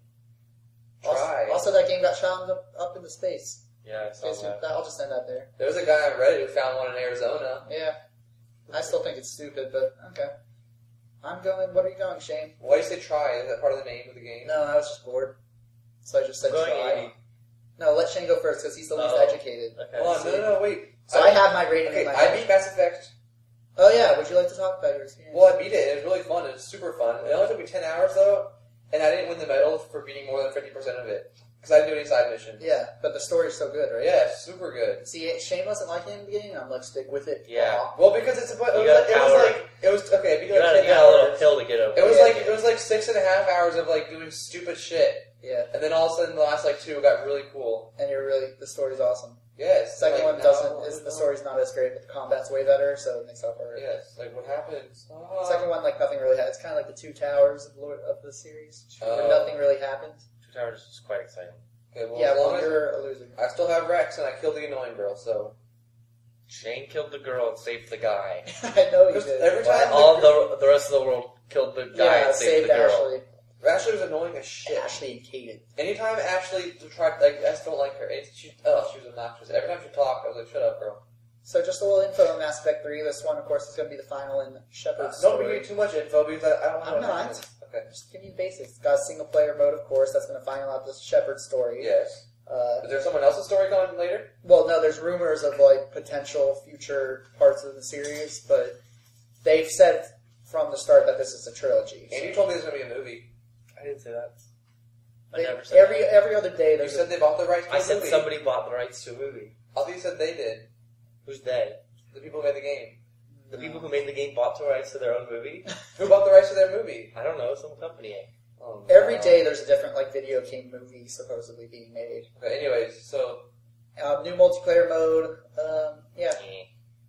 [SPEAKER 1] Also, that game got shot up into space.
[SPEAKER 3] Yeah, I saw that.
[SPEAKER 1] I'll just send that there.
[SPEAKER 2] There was a guy on Reddit who found one in Arizona.
[SPEAKER 1] Yeah. I still think it's stupid, but okay. I'm going... What are you going, Shane?
[SPEAKER 2] Why do you say try? Is that part of the name of the game?
[SPEAKER 1] No, I was just bored. So I just said try. No, let Shane go first, because he's the least educated.
[SPEAKER 3] Okay.
[SPEAKER 2] Hold on, no, wait.
[SPEAKER 1] So I have my rating in my
[SPEAKER 2] I
[SPEAKER 1] head.
[SPEAKER 2] beat Mass Effect.
[SPEAKER 1] Oh yeah, would you like to talk about your experience?
[SPEAKER 2] Well, I beat it. It was really fun. It was super fun. It only took me 10 hours, though, and I didn't win the medal for beating more than 50% of it. Because I didn't do any side missions.
[SPEAKER 1] Yeah, but the story's so good, right?
[SPEAKER 2] Yeah, super good.
[SPEAKER 1] See, Shane wasn't like it in the beginning, and I'm like, stick with it.
[SPEAKER 3] Yeah.
[SPEAKER 2] Well, because it was like, it was, okay,
[SPEAKER 3] You got a little hill to get over.
[SPEAKER 2] It was like 6.5 hours of like doing stupid shit.
[SPEAKER 1] Yeah.
[SPEAKER 2] And then all of a sudden the last like 2 got really cool.
[SPEAKER 1] And the story's awesome.
[SPEAKER 2] Yes.
[SPEAKER 1] Second one the story's not as great, but the combat's way better, so it makes up for it.
[SPEAKER 2] Yes, like what happens?
[SPEAKER 1] Second one, like nothing really happens. It's kind of like the Two Towers of the series, where nothing really happens.
[SPEAKER 3] Two Towers is quite exciting.
[SPEAKER 2] Okay, well,
[SPEAKER 1] yeah, well, you're a loser.
[SPEAKER 2] I still have Rex, and I killed the annoying girl, so...
[SPEAKER 3] Shane killed the girl and saved the guy.
[SPEAKER 1] I know you did.
[SPEAKER 2] Every time
[SPEAKER 3] all the rest of the world killed the guy and saved the girl.
[SPEAKER 1] Ashley.
[SPEAKER 2] Ashley was annoying as shit.
[SPEAKER 1] Ashley and Kaden.
[SPEAKER 2] Anytime Ashley tried, like, I still don't like her. She was obnoxious. Every time she talked, I was like, shut up, girl.
[SPEAKER 1] So just a little info on Mass Effect 3. This one, of course, is going to be the final in Shepard's
[SPEAKER 2] Don't
[SPEAKER 1] story.
[SPEAKER 2] give me too much info because I don't know.
[SPEAKER 1] I'm not.
[SPEAKER 2] Okay.
[SPEAKER 1] Just give me the basics. It's got a single player mode, of course. That's going to final out the Shepard story.
[SPEAKER 2] Yes. Is there someone else's story coming later?
[SPEAKER 1] Well, no, there's rumors of like potential future parts of the series, but they've said from the start that this is a trilogy.
[SPEAKER 2] And you told me there's going to be a movie.
[SPEAKER 3] I didn't say that.
[SPEAKER 1] They,
[SPEAKER 3] I never said
[SPEAKER 1] every other day.
[SPEAKER 2] You said they bought the rights to a movie.
[SPEAKER 3] I said somebody bought the rights to a movie.
[SPEAKER 2] I thought you said they did.
[SPEAKER 3] Who's they?
[SPEAKER 2] The people who made the game.
[SPEAKER 3] The people who made the game bought the rights to their own movie?
[SPEAKER 2] Who bought the rights to their movie?
[SPEAKER 3] I don't know, some company.
[SPEAKER 2] Oh,
[SPEAKER 1] every day there's a different like video game movie supposedly being made.
[SPEAKER 2] Okay, anyways, so...
[SPEAKER 1] new multiplayer mode. Yeah.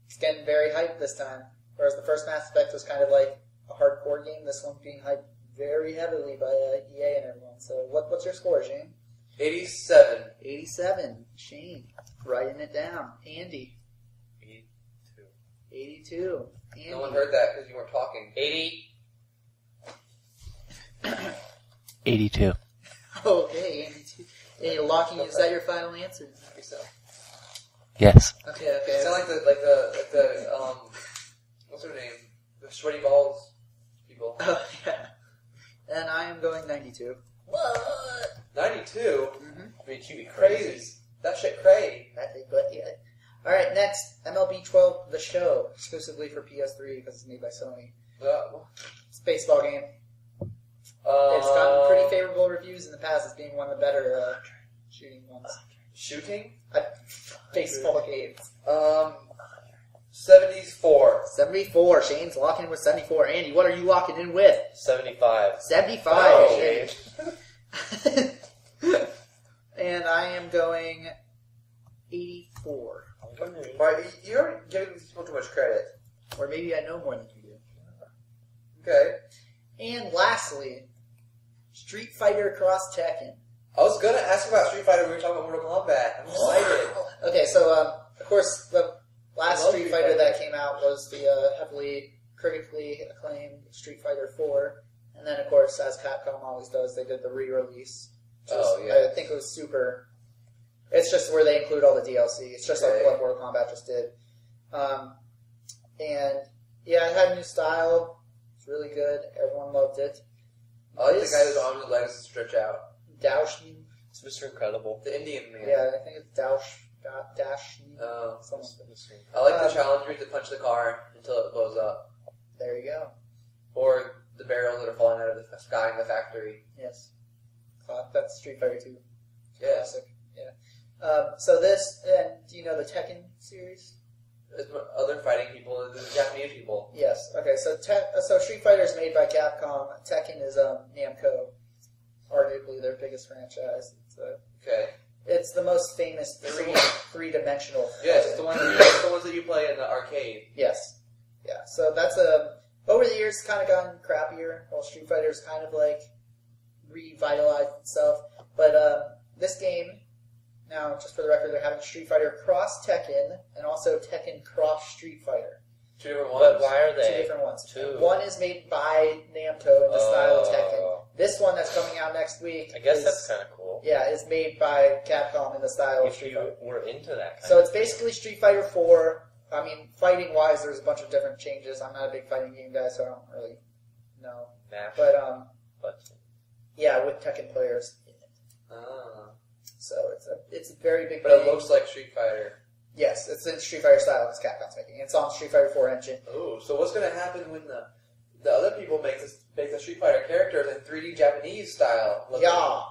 [SPEAKER 1] It's getting very hyped this time. Whereas the first Mass Effect was kind of like a hardcore game, this one's being hyped very heavily by EA and everyone. So what's your score, Shane?
[SPEAKER 2] 87.
[SPEAKER 1] 87. Shane. Writing it down. Andy. 82. Andy.
[SPEAKER 2] No one heard that because you weren't talking.
[SPEAKER 3] 80.
[SPEAKER 5] 82.
[SPEAKER 1] Okay, 82. Hey, locking, is that your final answer?
[SPEAKER 2] I think so.
[SPEAKER 5] Yes.
[SPEAKER 1] Okay.
[SPEAKER 2] It sounds like the what's her name? The sweaty balls people.
[SPEAKER 1] Oh, yeah. And I am going 92.
[SPEAKER 2] What? 92?
[SPEAKER 1] Mm-hmm.
[SPEAKER 3] I mean, you'd be
[SPEAKER 2] Crazy. That shit crazy.
[SPEAKER 1] But yeah. Alright, next, MLB 12, The Show, exclusively for PS3 because it's made by Sony. It's a baseball game. It's gotten pretty favorable reviews in the past as being one of the better shooting ones.
[SPEAKER 2] Shooting?
[SPEAKER 1] Baseball games.
[SPEAKER 2] 74.
[SPEAKER 1] 74. Shane's locking in with 74. Andy, what are you locking in with?
[SPEAKER 3] 75.
[SPEAKER 1] 75.
[SPEAKER 2] Oh,
[SPEAKER 1] Shane. And I am going 84.
[SPEAKER 2] Right, you're giving these people too much credit.
[SPEAKER 1] Or maybe I know more than you do.
[SPEAKER 2] Okay.
[SPEAKER 1] And lastly, Street Fighter Cross Tekken.
[SPEAKER 2] I was gonna ask about Street Fighter when we were talking about Mortal Kombat. I'm excited.
[SPEAKER 1] Okay, so of course the last
[SPEAKER 2] I love
[SPEAKER 1] Street Fighter that came out was the heavily critically acclaimed Street Fighter 4, and then of course, as Capcom always does, they did the re-release. I think it was super. It's just where they include all the DLC. It's just like what Mortal Kombat just did. And yeah, it had a new style. It's really good. Everyone loved it.
[SPEAKER 2] I like the guy whose arms and legs stretch out.
[SPEAKER 1] Daosh.
[SPEAKER 3] It's Mr. Incredible.
[SPEAKER 2] The Indian man.
[SPEAKER 1] Yeah, I think it's Dash.
[SPEAKER 2] I like the challenge where you have to punch the car until it blows up.
[SPEAKER 1] There you go.
[SPEAKER 2] Or the barrels that are falling out of the sky in the factory.
[SPEAKER 1] Yes. That's Street Fighter 2.
[SPEAKER 2] Yeah.
[SPEAKER 1] Classic. Yeah. So this, and do you know the Tekken series?
[SPEAKER 2] It's other fighting people, the Japanese people.
[SPEAKER 1] Yes. Okay. So Street Fighter is made by Capcom. Tekken is Namco, arguably their biggest franchise. It's the most famous three-dimensional.
[SPEAKER 2] Yes, it's the ones that you play in the arcade.
[SPEAKER 1] Yes. Yeah. So that's over the years, it's kind of gotten crappier. Well, Street Fighter's kind of like revitalized itself, but this game. Now, just for the record, they're having Street Fighter Cross Tekken and also Tekken Cross Street Fighter.
[SPEAKER 2] Two different ones?
[SPEAKER 3] But why are they?
[SPEAKER 1] Two different ones.
[SPEAKER 3] Two.
[SPEAKER 1] One is made by Namco in the style of Tekken. This one that's coming out next week,
[SPEAKER 3] I guess that's kind of cool.
[SPEAKER 1] Yeah, is made by Capcom in the style of Street Fighter.
[SPEAKER 3] If you were into that
[SPEAKER 1] So it's basically Street Fighter 4. I mean, fighting-wise, there's a bunch of different changes. I'm not a big fighting game guy, so I don't really know. But yeah, with Tekken players. So it's a very big
[SPEAKER 2] But
[SPEAKER 1] game.
[SPEAKER 2] it looks like Street Fighter.
[SPEAKER 1] Yes, it's in Street Fighter style because Capcom's making it. It's on Street Fighter 4 engine.
[SPEAKER 2] Oh, so what's going to happen when the other people make the Street Fighter characters in 3D Japanese style?
[SPEAKER 1] Yeah.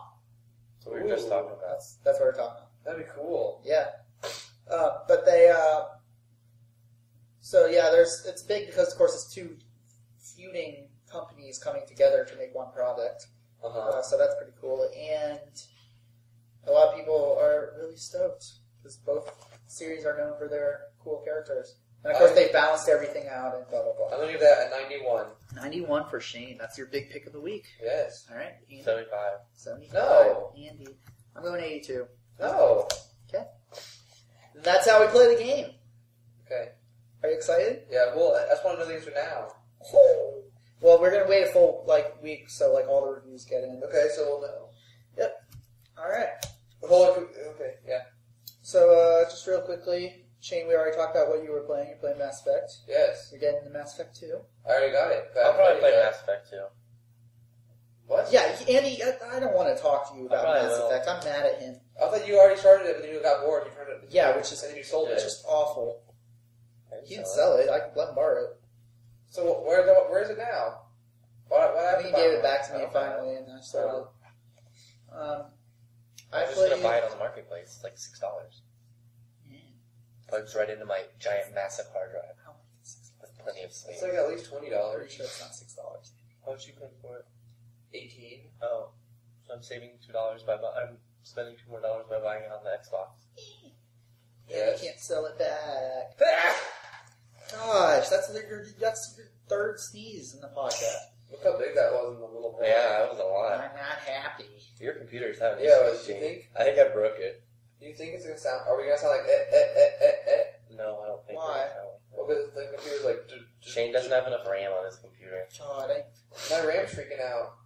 [SPEAKER 3] So we were just talking about.
[SPEAKER 1] That's what we're talking about.
[SPEAKER 2] That'd be cool.
[SPEAKER 1] Yeah. But they, so yeah, it's big because of course it's two feuding companies coming together to make one product. So that's pretty cool. And a lot of people are really stoked because both series are known for their cool characters. And of course they balanced everything out and blah, blah, blah.
[SPEAKER 2] I'm going to give that a 91.
[SPEAKER 1] 91 for Shane. That's your big pick of the week.
[SPEAKER 2] Yes.
[SPEAKER 1] All right. Andy.
[SPEAKER 3] 75.
[SPEAKER 1] 75.
[SPEAKER 2] No.
[SPEAKER 1] Andy. I'm going 82.
[SPEAKER 2] No.
[SPEAKER 1] Okay. That's how we play the game.
[SPEAKER 2] Okay.
[SPEAKER 1] Are you excited?
[SPEAKER 2] Yeah, well, that's one of the things for now.
[SPEAKER 1] Well, we're going to wait a full week so all the reviews get in.
[SPEAKER 2] Okay, so we'll know.
[SPEAKER 1] Yep. All right.
[SPEAKER 2] Okay, yeah.
[SPEAKER 1] So, just real quickly, Shane, we already talked about what you were playing. You're playing Mass Effect.
[SPEAKER 2] Yes.
[SPEAKER 1] You're getting into Mass Effect 2.
[SPEAKER 2] I already got it.
[SPEAKER 3] I'll probably play Mass Effect 2.
[SPEAKER 2] What?
[SPEAKER 1] Yeah, Andy, I don't want to talk to you about Mass Effect. I'm mad at him.
[SPEAKER 2] I thought you already started it, but then you got bored. You turned it.
[SPEAKER 1] Yeah, which is
[SPEAKER 2] and then you sold it.
[SPEAKER 1] It's just awful. He didn't sell it. I could let him borrow it.
[SPEAKER 2] So where is it now? What
[SPEAKER 1] I think he gave it back to me finally, and I sold it.
[SPEAKER 3] I was just gonna buy it on the marketplace. It's like $6. Plugs right into my giant, massive hard drive with plenty of space.
[SPEAKER 2] It's like at least $20.
[SPEAKER 1] Pretty sure it's not $6.
[SPEAKER 3] How much you paying for it?
[SPEAKER 2] $18.
[SPEAKER 3] Oh, so I'm saving $2 I'm spending $2 more by buying it on the Xbox.
[SPEAKER 1] Yeah, you can't sell it back. Gosh, that's your third sneeze in the podcast.
[SPEAKER 2] Look how big that was in the little bit.
[SPEAKER 3] Yeah, that was a lot.
[SPEAKER 1] I'm not happy.
[SPEAKER 3] Your computer's having
[SPEAKER 2] issues.
[SPEAKER 3] Yeah,
[SPEAKER 2] you think?
[SPEAKER 3] I think I broke it.
[SPEAKER 2] Do you think it's gonna sound? Are we gonna sound like
[SPEAKER 3] No, I don't think.
[SPEAKER 1] Why?
[SPEAKER 2] Well, because the computer's like.
[SPEAKER 3] Shane doesn't have enough RAM on his computer.
[SPEAKER 1] God,
[SPEAKER 2] my RAM's freaking out.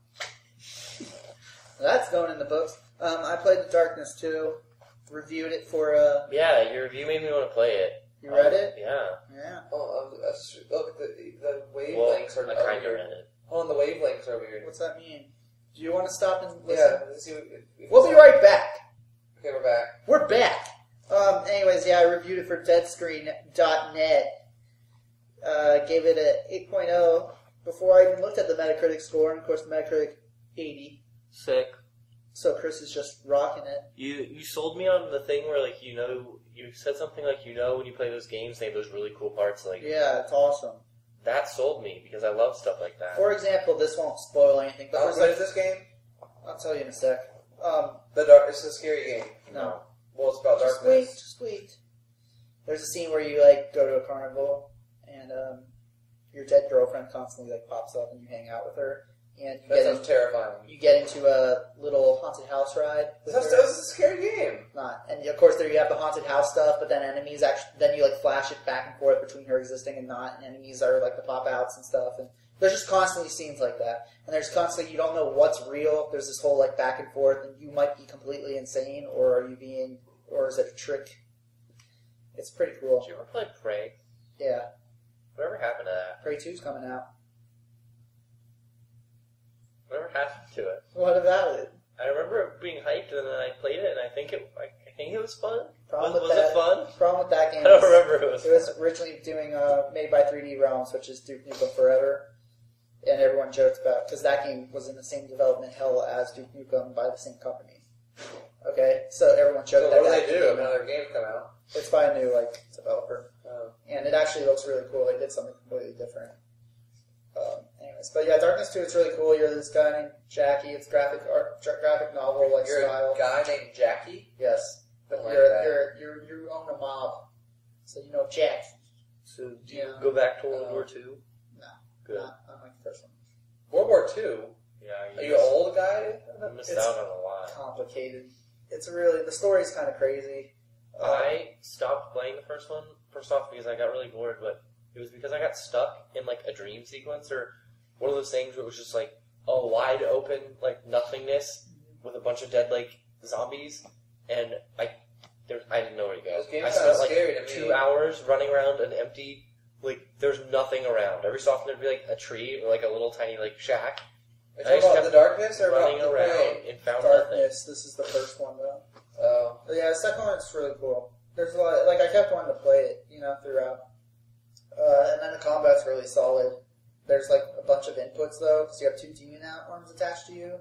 [SPEAKER 1] That's going in the books. I played The Darkness 2. Reviewed it for
[SPEAKER 3] Yeah, your review made me want to play it.
[SPEAKER 1] You read it?
[SPEAKER 3] Yeah.
[SPEAKER 1] Yeah.
[SPEAKER 2] Oh, look, the wavelengths are.
[SPEAKER 3] I kind of read it.
[SPEAKER 2] Hold on, the wavelengths are weird.
[SPEAKER 1] What's that mean? Do you want to stop and listen?
[SPEAKER 2] Yeah. Let's see if
[SPEAKER 1] we'll be right back.
[SPEAKER 2] Okay, we're back.
[SPEAKER 1] We're back. Anyways, yeah, I reviewed it for Deadscreen.net. Gave it an 8.0 before I even looked at the Metacritic score, and of course the Metacritic 80.
[SPEAKER 3] Sick.
[SPEAKER 1] So Chris is just rocking it.
[SPEAKER 3] You sold me on the thing where you said something like when you play those games they have those really cool parts
[SPEAKER 1] yeah, it's awesome.
[SPEAKER 3] That sold me because I love stuff like that.
[SPEAKER 1] For example, this won't spoil anything. But
[SPEAKER 2] How good is this game?
[SPEAKER 1] I'll tell you in a sec.
[SPEAKER 2] It's a scary game.
[SPEAKER 1] No.
[SPEAKER 2] Well, it's about darkness.
[SPEAKER 1] Just wait. There's a scene where you go to a carnival and your dead girlfriend constantly pops up and you hang out with her. And
[SPEAKER 2] that sounds terrifying.
[SPEAKER 1] You get into a little haunted house ride.
[SPEAKER 2] This is a scary game.
[SPEAKER 1] Not, and of course there you have the haunted house stuff, but then enemies then you flash it back and forth between her existing and not, and enemies are the pop outs and stuff, and there's just constantly scenes like that, and there's constantly you don't know what's real. There's this whole back and forth, and you might be completely insane, or is it a trick? It's pretty cool.
[SPEAKER 3] Did you ever play Prey?
[SPEAKER 1] Yeah.
[SPEAKER 3] Whatever happened to that?
[SPEAKER 1] Prey 2's coming out.
[SPEAKER 3] Whatever happened to it?
[SPEAKER 1] What about it?
[SPEAKER 3] I remember it being hyped, and then I played it, and I think it was fun.
[SPEAKER 1] Was
[SPEAKER 3] it fun?
[SPEAKER 1] Problem with that game.
[SPEAKER 3] I don't remember it was.
[SPEAKER 1] It was originally made by 3D Realms, which is Duke Nukem Forever, and everyone jokes about because that game was in the same development hell as Duke Nukem by the same company. Okay, so everyone joked.
[SPEAKER 2] So what do they do? Another game come out?
[SPEAKER 1] It's by a new developer, and it actually looks really cool. They did something completely different. Anyways, but yeah, Darkness 2, it's really cool. You're this guy named Jackie. It's graphic novel
[SPEAKER 2] You're
[SPEAKER 1] style.
[SPEAKER 2] A guy named Jackie?
[SPEAKER 1] Yes, but
[SPEAKER 2] like
[SPEAKER 1] you own a mob, so you know Jack.
[SPEAKER 3] So do you go back to World War II?
[SPEAKER 1] No,
[SPEAKER 3] good.
[SPEAKER 1] Not like the first one.
[SPEAKER 2] World War II.
[SPEAKER 3] Yeah.
[SPEAKER 2] Are you an old guy?
[SPEAKER 3] You missed out on a lot.
[SPEAKER 1] Complicated. It's the story's kind of crazy.
[SPEAKER 3] I stopped playing the first one, first off, because I got really bored, but it was because I got stuck in a dream sequence or one of those things where it was just a wide open nothingness with a bunch of dead zombies, and I didn't know where to go. I spent
[SPEAKER 2] scary to me.
[SPEAKER 3] 2 hours running around an empty there's nothing around. Every so often there'd be a tree or a little tiny shack.
[SPEAKER 2] Are you talking about the darkness or
[SPEAKER 3] running
[SPEAKER 2] about
[SPEAKER 3] around and found
[SPEAKER 1] Darkness. This is the first one though.
[SPEAKER 2] Oh.
[SPEAKER 1] But yeah, the second one's really cool. There's a lot. I kept wanting to play it, throughout. And then the combat's really solid. There's a bunch of inputs though, because you have 2 demon arms attached to you.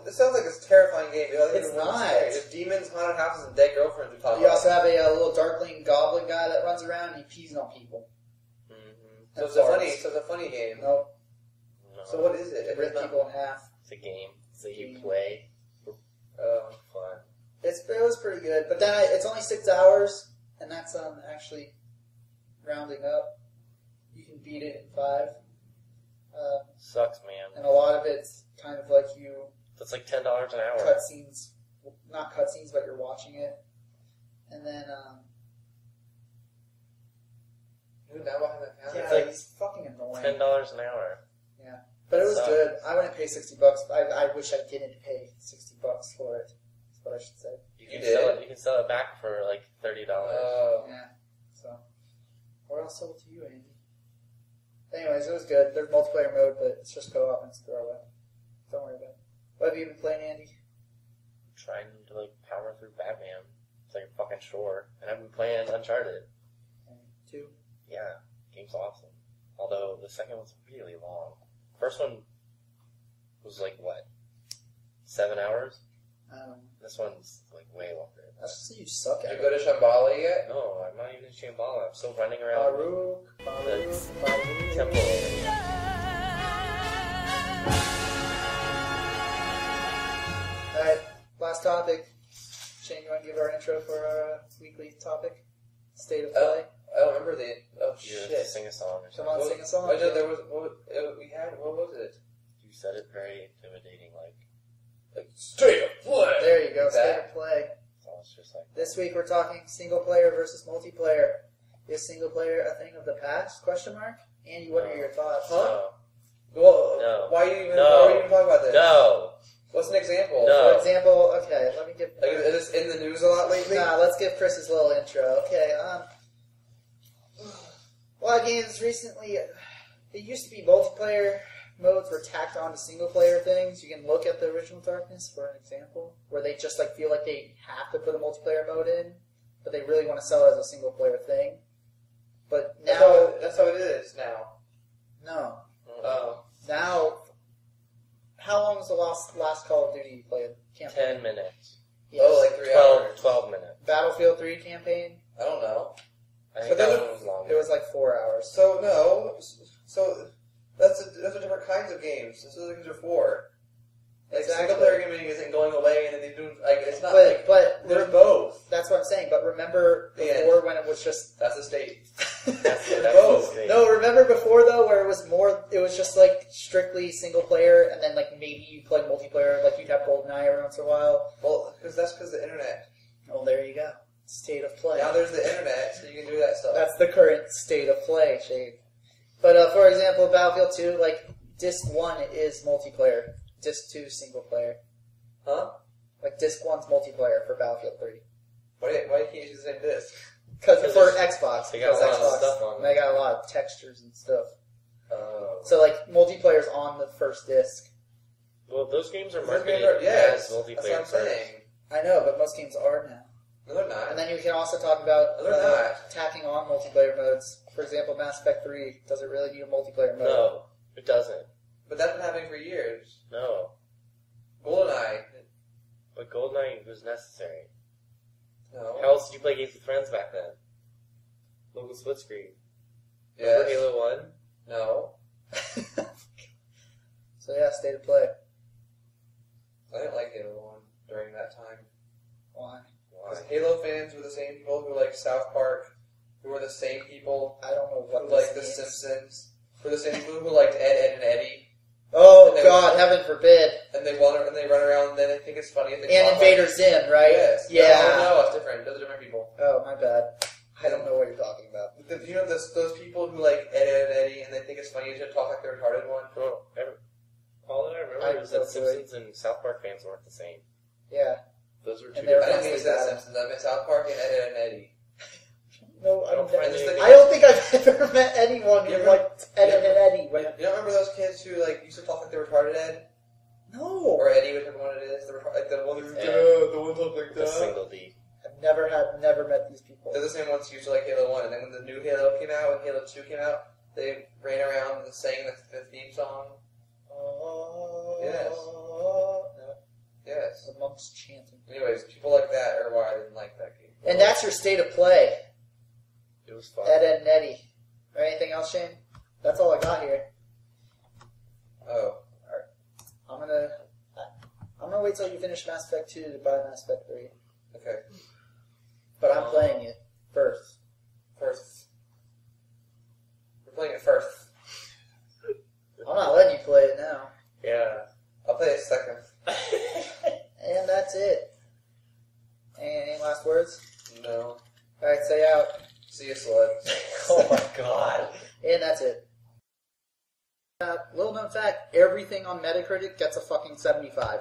[SPEAKER 2] This sounds like a terrifying game.
[SPEAKER 1] It's not.
[SPEAKER 2] There's demons, haunted houses, and dead girlfriends we talk about.
[SPEAKER 1] You also have a little darkling goblin guy that runs around and he pees on people.
[SPEAKER 2] So it's a funny game.
[SPEAKER 1] Nope.
[SPEAKER 3] No.
[SPEAKER 1] So what is it? It rips people in half.
[SPEAKER 3] It's a game. So you play.
[SPEAKER 2] Oh,
[SPEAKER 3] fun.
[SPEAKER 1] It was pretty good, but then it's only 6 hours, and that's actually rounding up. You can beat it in 5.
[SPEAKER 3] Sucks, man.
[SPEAKER 1] And a lot of it's kind of you.
[SPEAKER 3] That's $10 an hour.
[SPEAKER 1] Cutscenes, not cutscenes, but you're watching it, and then
[SPEAKER 2] Dude, now behind the counter.
[SPEAKER 1] yeah, it's fucking annoying.
[SPEAKER 3] $10 an hour.
[SPEAKER 1] Yeah, but it was good. I wouldn't pay $60. I wish I didn't pay $60 for it. That's what I should say.
[SPEAKER 3] You can sell it back for $30.
[SPEAKER 1] Yeah. So, what else sold to you, Andy? Anyways, it was good. There's multiplayer mode, but it's just co-op and it's throwaway. Don't worry about it. What have you been playing, Andy?
[SPEAKER 3] I'm trying to like power through Batman. It's like a fucking chore. And I've been playing Uncharted.
[SPEAKER 1] 2.
[SPEAKER 3] Yeah, game's awesome. Although the second one's really long. First one was like what? 7 hours? This one's like way longer.
[SPEAKER 1] That's just so you suck at
[SPEAKER 2] Did
[SPEAKER 1] it.
[SPEAKER 2] you go to Shambhala yet?
[SPEAKER 3] No, I'm not even in Shambhala. I'm still running around the temple.
[SPEAKER 1] Alright, last topic. Shane, you want to give our intro for our weekly topic? State of play?
[SPEAKER 2] I don't remember the... Oh,
[SPEAKER 3] You have
[SPEAKER 2] shit.
[SPEAKER 3] to sing a song or
[SPEAKER 1] Come
[SPEAKER 3] something.
[SPEAKER 1] on, sing a song.
[SPEAKER 2] There was... What was it?
[SPEAKER 3] You said it very intimidating, like
[SPEAKER 2] State of play!
[SPEAKER 1] There you go,
[SPEAKER 2] Like
[SPEAKER 1] state
[SPEAKER 2] that.
[SPEAKER 1] of play.
[SPEAKER 3] so it's just like
[SPEAKER 1] This week we're talking single player versus multiplayer. Is single player a thing of the past? Question mark. Andy, what are your thoughts?
[SPEAKER 2] Huh? Well,
[SPEAKER 3] No.
[SPEAKER 2] why are you even talking about this?
[SPEAKER 3] No.
[SPEAKER 2] What's an example?
[SPEAKER 3] No.
[SPEAKER 1] For example, okay, let me give.
[SPEAKER 2] Like, is this in the news a lot lately?
[SPEAKER 1] Nah, let's give Chris his little intro. Okay, a lot of games recently, it used to be multiplayer modes were tacked on to single player things. You can look at the Original Darkness for an example, where they just like feel like they have to put a multiplayer mode in, but they really want to sell it as a single player thing. But now,
[SPEAKER 2] That's how it is now.
[SPEAKER 1] no.
[SPEAKER 2] Oh.
[SPEAKER 1] Now, how long was the last Call of Duty you played? Campaign?
[SPEAKER 3] 10 minutes.
[SPEAKER 1] Yes.
[SPEAKER 2] Oh, like 3 hours.
[SPEAKER 3] 12 minutes.
[SPEAKER 1] Battlefield 3 campaign?
[SPEAKER 2] I don't know.
[SPEAKER 3] I think
[SPEAKER 2] But
[SPEAKER 3] that
[SPEAKER 2] then
[SPEAKER 3] one was longer.
[SPEAKER 1] It was like 4 hours.
[SPEAKER 2] So, no. So, that's a different kinds of games. This is what these are for. Like,
[SPEAKER 1] Exactly.
[SPEAKER 2] single player gaming isn't going away and then they do, like, it's not
[SPEAKER 1] But
[SPEAKER 2] there's both.
[SPEAKER 1] that's what I'm saying. But remember
[SPEAKER 2] Yeah.
[SPEAKER 1] before when it was just
[SPEAKER 2] That's the state.
[SPEAKER 3] That's
[SPEAKER 2] both.
[SPEAKER 3] the thing.
[SPEAKER 1] no. Remember before though, where it was more. It was just like strictly single player, and then like maybe you played multiplayer. Like you'd have GoldenEye every once in a while.
[SPEAKER 2] Well, that's because the internet.
[SPEAKER 1] Well, there you go. State of play.
[SPEAKER 2] Now there's the internet, so you can do that stuff.
[SPEAKER 1] That's the current state of play, Shade. But for example, Battlefield 2, like Disc 1 is multiplayer. Disc 2 is single player.
[SPEAKER 2] Huh?
[SPEAKER 1] Like Disc 1's multiplayer for Battlefield 3.
[SPEAKER 2] Why can't you use the same disc?
[SPEAKER 1] Because
[SPEAKER 3] Because
[SPEAKER 1] for
[SPEAKER 3] there's-
[SPEAKER 1] Xbox,
[SPEAKER 3] they got
[SPEAKER 1] because
[SPEAKER 3] a lot of
[SPEAKER 1] Xbox,
[SPEAKER 3] stuff on
[SPEAKER 1] they got a lot of textures and stuff.
[SPEAKER 2] Oh.
[SPEAKER 1] So like multiplayer's on the first disc.
[SPEAKER 3] Well, those games are
[SPEAKER 2] Those
[SPEAKER 3] marketed
[SPEAKER 2] games are- yes,
[SPEAKER 3] as multiplayer
[SPEAKER 2] that's what I'm
[SPEAKER 3] first.
[SPEAKER 2] saying.
[SPEAKER 1] I know, but most games are now.
[SPEAKER 2] No, they're not.
[SPEAKER 1] And then you can also talk about
[SPEAKER 2] No, they're not.
[SPEAKER 1] tacking on multiplayer modes. For example, Mass Effect 3, does it really need a multiplayer mode?
[SPEAKER 3] No, it doesn't.
[SPEAKER 2] But that's been happening for years.
[SPEAKER 3] No.
[SPEAKER 2] GoldenEye.
[SPEAKER 3] But GoldenEye was necessary.
[SPEAKER 2] No.
[SPEAKER 3] How else did you play games with friends back then? Local split screen.
[SPEAKER 2] Yes.
[SPEAKER 3] Remember Halo 1?
[SPEAKER 2] No.
[SPEAKER 1] So yeah, state of play.
[SPEAKER 2] I didn't like Halo 1 during that time.
[SPEAKER 1] Why?
[SPEAKER 3] Why?
[SPEAKER 2] Because Halo fans were the same people who like South Park, who were the same people
[SPEAKER 1] I don't know what
[SPEAKER 2] who
[SPEAKER 1] this
[SPEAKER 2] liked The
[SPEAKER 1] means.
[SPEAKER 2] Simpsons, who were the same people who liked Ed, and Eddie.
[SPEAKER 1] Oh
[SPEAKER 2] And they-
[SPEAKER 1] God, heaven forbid!
[SPEAKER 2] And they run around and then they think it's funny if they
[SPEAKER 1] And
[SPEAKER 2] talk
[SPEAKER 1] Invader
[SPEAKER 2] like,
[SPEAKER 1] Zim, right?
[SPEAKER 2] Yes.
[SPEAKER 1] Yeah.
[SPEAKER 2] No, it's different. Those are different people.
[SPEAKER 1] Oh, my bad. I don't know what you're talking about.
[SPEAKER 2] You know those people who like Ed, and Eddie and they think it's funny to talk like the retarded one?
[SPEAKER 3] Well, all that I remember
[SPEAKER 1] I
[SPEAKER 3] was that
[SPEAKER 1] felt
[SPEAKER 3] Simpsons and South Park fans weren't the same.
[SPEAKER 1] Yeah.
[SPEAKER 3] Those were two
[SPEAKER 1] And they were
[SPEAKER 2] I
[SPEAKER 3] different
[SPEAKER 2] didn't
[SPEAKER 1] constantly
[SPEAKER 2] mean to say
[SPEAKER 1] bad.
[SPEAKER 2] Simpsons. I meant South Park and Ed, and Eddie.
[SPEAKER 1] No, I don't.
[SPEAKER 3] I don't
[SPEAKER 2] I just think-
[SPEAKER 1] I don't think I've ever met anyone who
[SPEAKER 2] You ever-
[SPEAKER 1] liked Ed and Eddie.
[SPEAKER 2] You don't remember those kids who like used to talk like the retarded Ed?
[SPEAKER 1] No,
[SPEAKER 2] Or Eddie, whichever one it is. Like the one who's
[SPEAKER 3] Ed.
[SPEAKER 2] the one talk like
[SPEAKER 3] The single D.
[SPEAKER 1] I've never met these people.
[SPEAKER 2] They're the same ones who used to like Halo 1, and then when the new Halo came out, when Halo 2 came out, they ran around and sang the theme song. Yes.
[SPEAKER 1] No,
[SPEAKER 2] Yes.
[SPEAKER 1] the monks chanting.
[SPEAKER 2] Anyways, people like that are why I didn't like that game.
[SPEAKER 1] And that's your state of play,
[SPEAKER 3] It was fun.
[SPEAKER 1] Ed and Eddie. Or anything else, Shane? That's all I got here.
[SPEAKER 2] Oh.
[SPEAKER 1] I'm gonna wait till you finish Mass Effect 2 to buy Mass Effect 3.
[SPEAKER 2] Okay.
[SPEAKER 1] But I'm playing it first.
[SPEAKER 2] First. We're playing it first.
[SPEAKER 1] I'm not letting you play it now.
[SPEAKER 3] Yeah.
[SPEAKER 2] I'll play it second.
[SPEAKER 1] And that's it. Any last words?
[SPEAKER 2] No.
[SPEAKER 1] Alright, say out.
[SPEAKER 2] See you, slut.
[SPEAKER 3] Oh my god.
[SPEAKER 1] And that's it. Little known fact, everything on Metacritic gets a fucking 75.